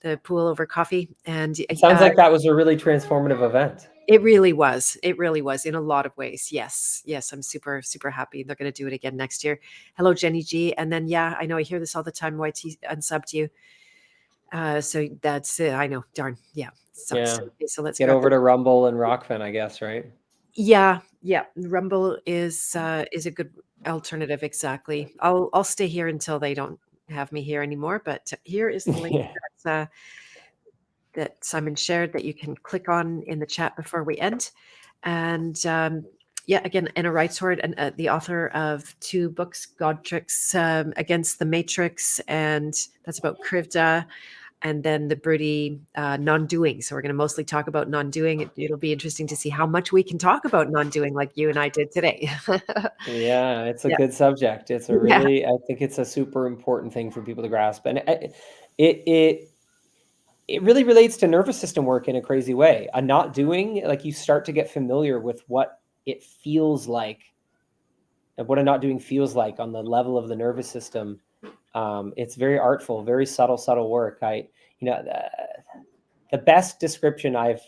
the pool over coffee, and it sounds like that was a really transformative event. It really was in a lot of ways. Yes, I'm super, super happy they're going to do it again next year. Hello, Jenny G. And then, yeah, I know I hear this all the time. YT unsubbed you. So that's it. I know. Darn. Yeah. So let's get over to Rumble and Rockfin, I guess, right? Yeah. Rumble is a good alternative. Exactly. I'll stay here until they don't have me here anymore. But here is the link that Simon shared that you can click on in the chat before we end. And again, Anna Wrightsword, and the author of 2 books, God Tricks Against the Matrix, and that's about Krivda, and then the Broody non-doing. So we're going to mostly talk about non-doing. It'll be interesting to see how much we can talk about non-doing like you and I did today. Yeah, it's a good subject. It's a really, I think it's a super important thing for people to grasp. And it really relates to nervous system work in a crazy way. A not doing, like, you start to get familiar with what it feels like, and what a not doing feels like on the level of the nervous system. It's very artful, very subtle work. The best description I've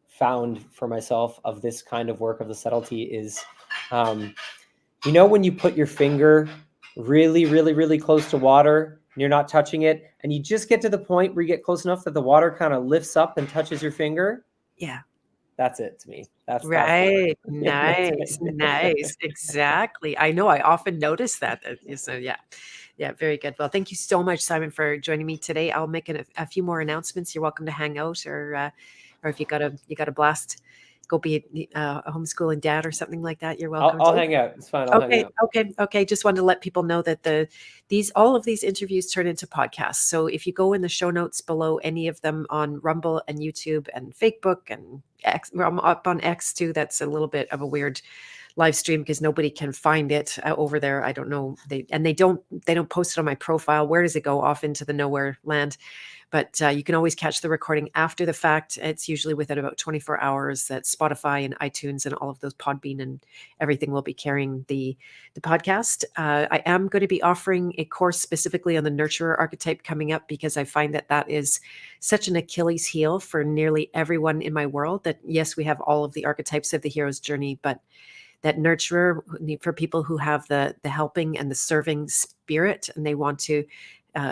found for myself of this kind of work, of the subtlety, is, when you put your finger really, really, really close to water, and you're not touching it, and you just get to the point where you get close enough that the water kind of lifts up and touches your finger. Yeah. That's it to me. That's right. Nice. Exactly. I know. I often notice that. So yeah, very good. Well, thank you so much, Simon, for joining me today. I'll make a few more announcements. You're welcome to hang out, or if you got a blast, go be a homeschooling dad or something like that. You're welcome. I'll hang out. It's fine. I'll hang out. Okay. Just wanted to let people know that all of these interviews turn into podcasts. So if you go in the show notes below any of them on Rumble and YouTube and Facebook and X, I'm up on X too. That's a little bit of a weird live stream because nobody can find it over there. I don't know. They don't post it on my profile. Where does it go? Off into the nowhere land? But you can always catch the recording after the fact. It's usually within about 24 hours that Spotify and iTunes and all of those, Podbean and everything, will be carrying the podcast. I am going to be offering a course specifically on the nurturer archetype coming up, because I find that is such an Achilles heel for nearly everyone in my world. That yes, we have all of the archetypes of the hero's journey, but that nurturer, for people who have the helping and the serving spirit, and they want to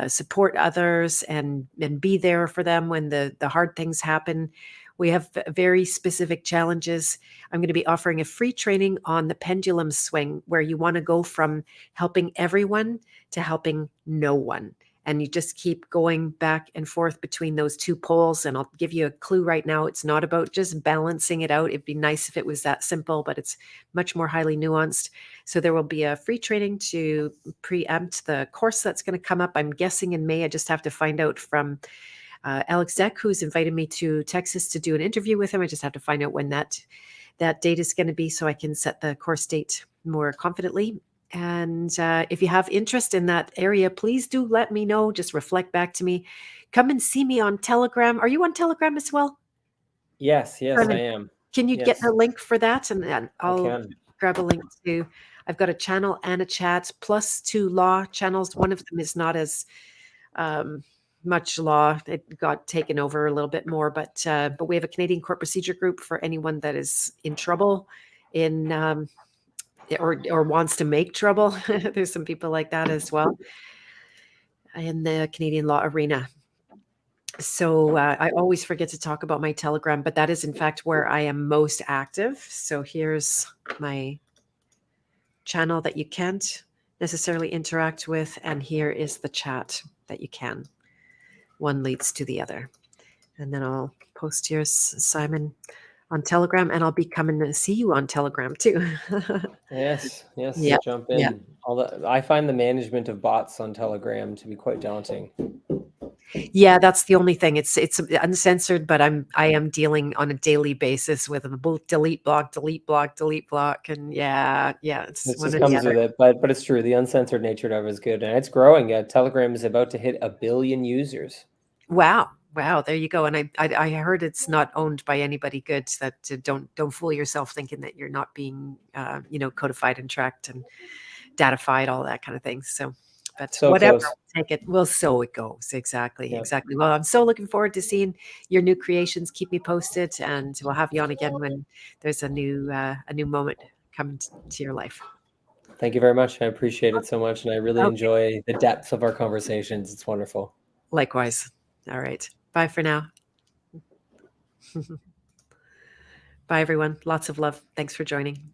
support others and be there for them when the hard things happen. We have very specific challenges. I'm going to be offering a free training on the pendulum swing, where you want to go from helping everyone to helping no one. And you just keep going back and forth between those 2 poles. And I'll give you a clue right now. It's not about just balancing it out. It'd be nice if it was that simple, but it's much more highly nuanced. So there will be a free training to preempt the course that's going to come up. I'm guessing in May. I just have to find out from Alex Deck, who's invited me to Texas to do an interview with him. I just have to find out when that date is going to be, so I can set the course date more confidently. And if you have interest in that area, please do let me know. Just reflect back to me. Come and see me on Telegram. Are you on Telegram as well? Yes, I am. Can you get Yes, the link for that? And then I I'll can. grab a link to, I've got a channel and a chat plus 2 law channels. One of them is not as um, much law. It got taken over a little bit more, but we have a Canadian court procedure group for anyone that is in trouble in or wants to make trouble. There's some people like that as well in the Canadian law arena. So I always forget to talk about my Telegram, but that is in fact where I am most active. So here's my channel that you can't necessarily interact with, and here is the chat that you can. One leads to the other. And then I'll post yours, Simon, on Telegram, and I'll be coming to see you on Telegram too. Yes, Yeah, jump yeah. in. Although I find the management of bots on Telegram to be quite daunting. Yeah, that's the only thing. It's uncensored, but I am dealing on a daily basis with them. Both delete block, delete block, delete block, and yeah, it's This one just or the comes other. with it, but it's true. The uncensored nature of it is good, and it's growing. Telegram is about to hit 1 billion users. Wow. Wow, there you go. And I heard it's not owned by anybody good. That don't fool yourself thinking that you're not being codified and tracked and datafied, all that kind of thing. So, but So whatever, close. we'll take it. Well, so it goes. Exactly, Yeah. exactly. Well, I'm so looking forward to seeing your new creations. Keep me posted, and we'll have you on again when there's a new moment coming to your life. Thank you very much. I appreciate it so much, and I really Okay. enjoy the depth of our conversations. It's wonderful. Likewise. All right. Bye for now. Bye, everyone. Lots of love. Thanks for joining.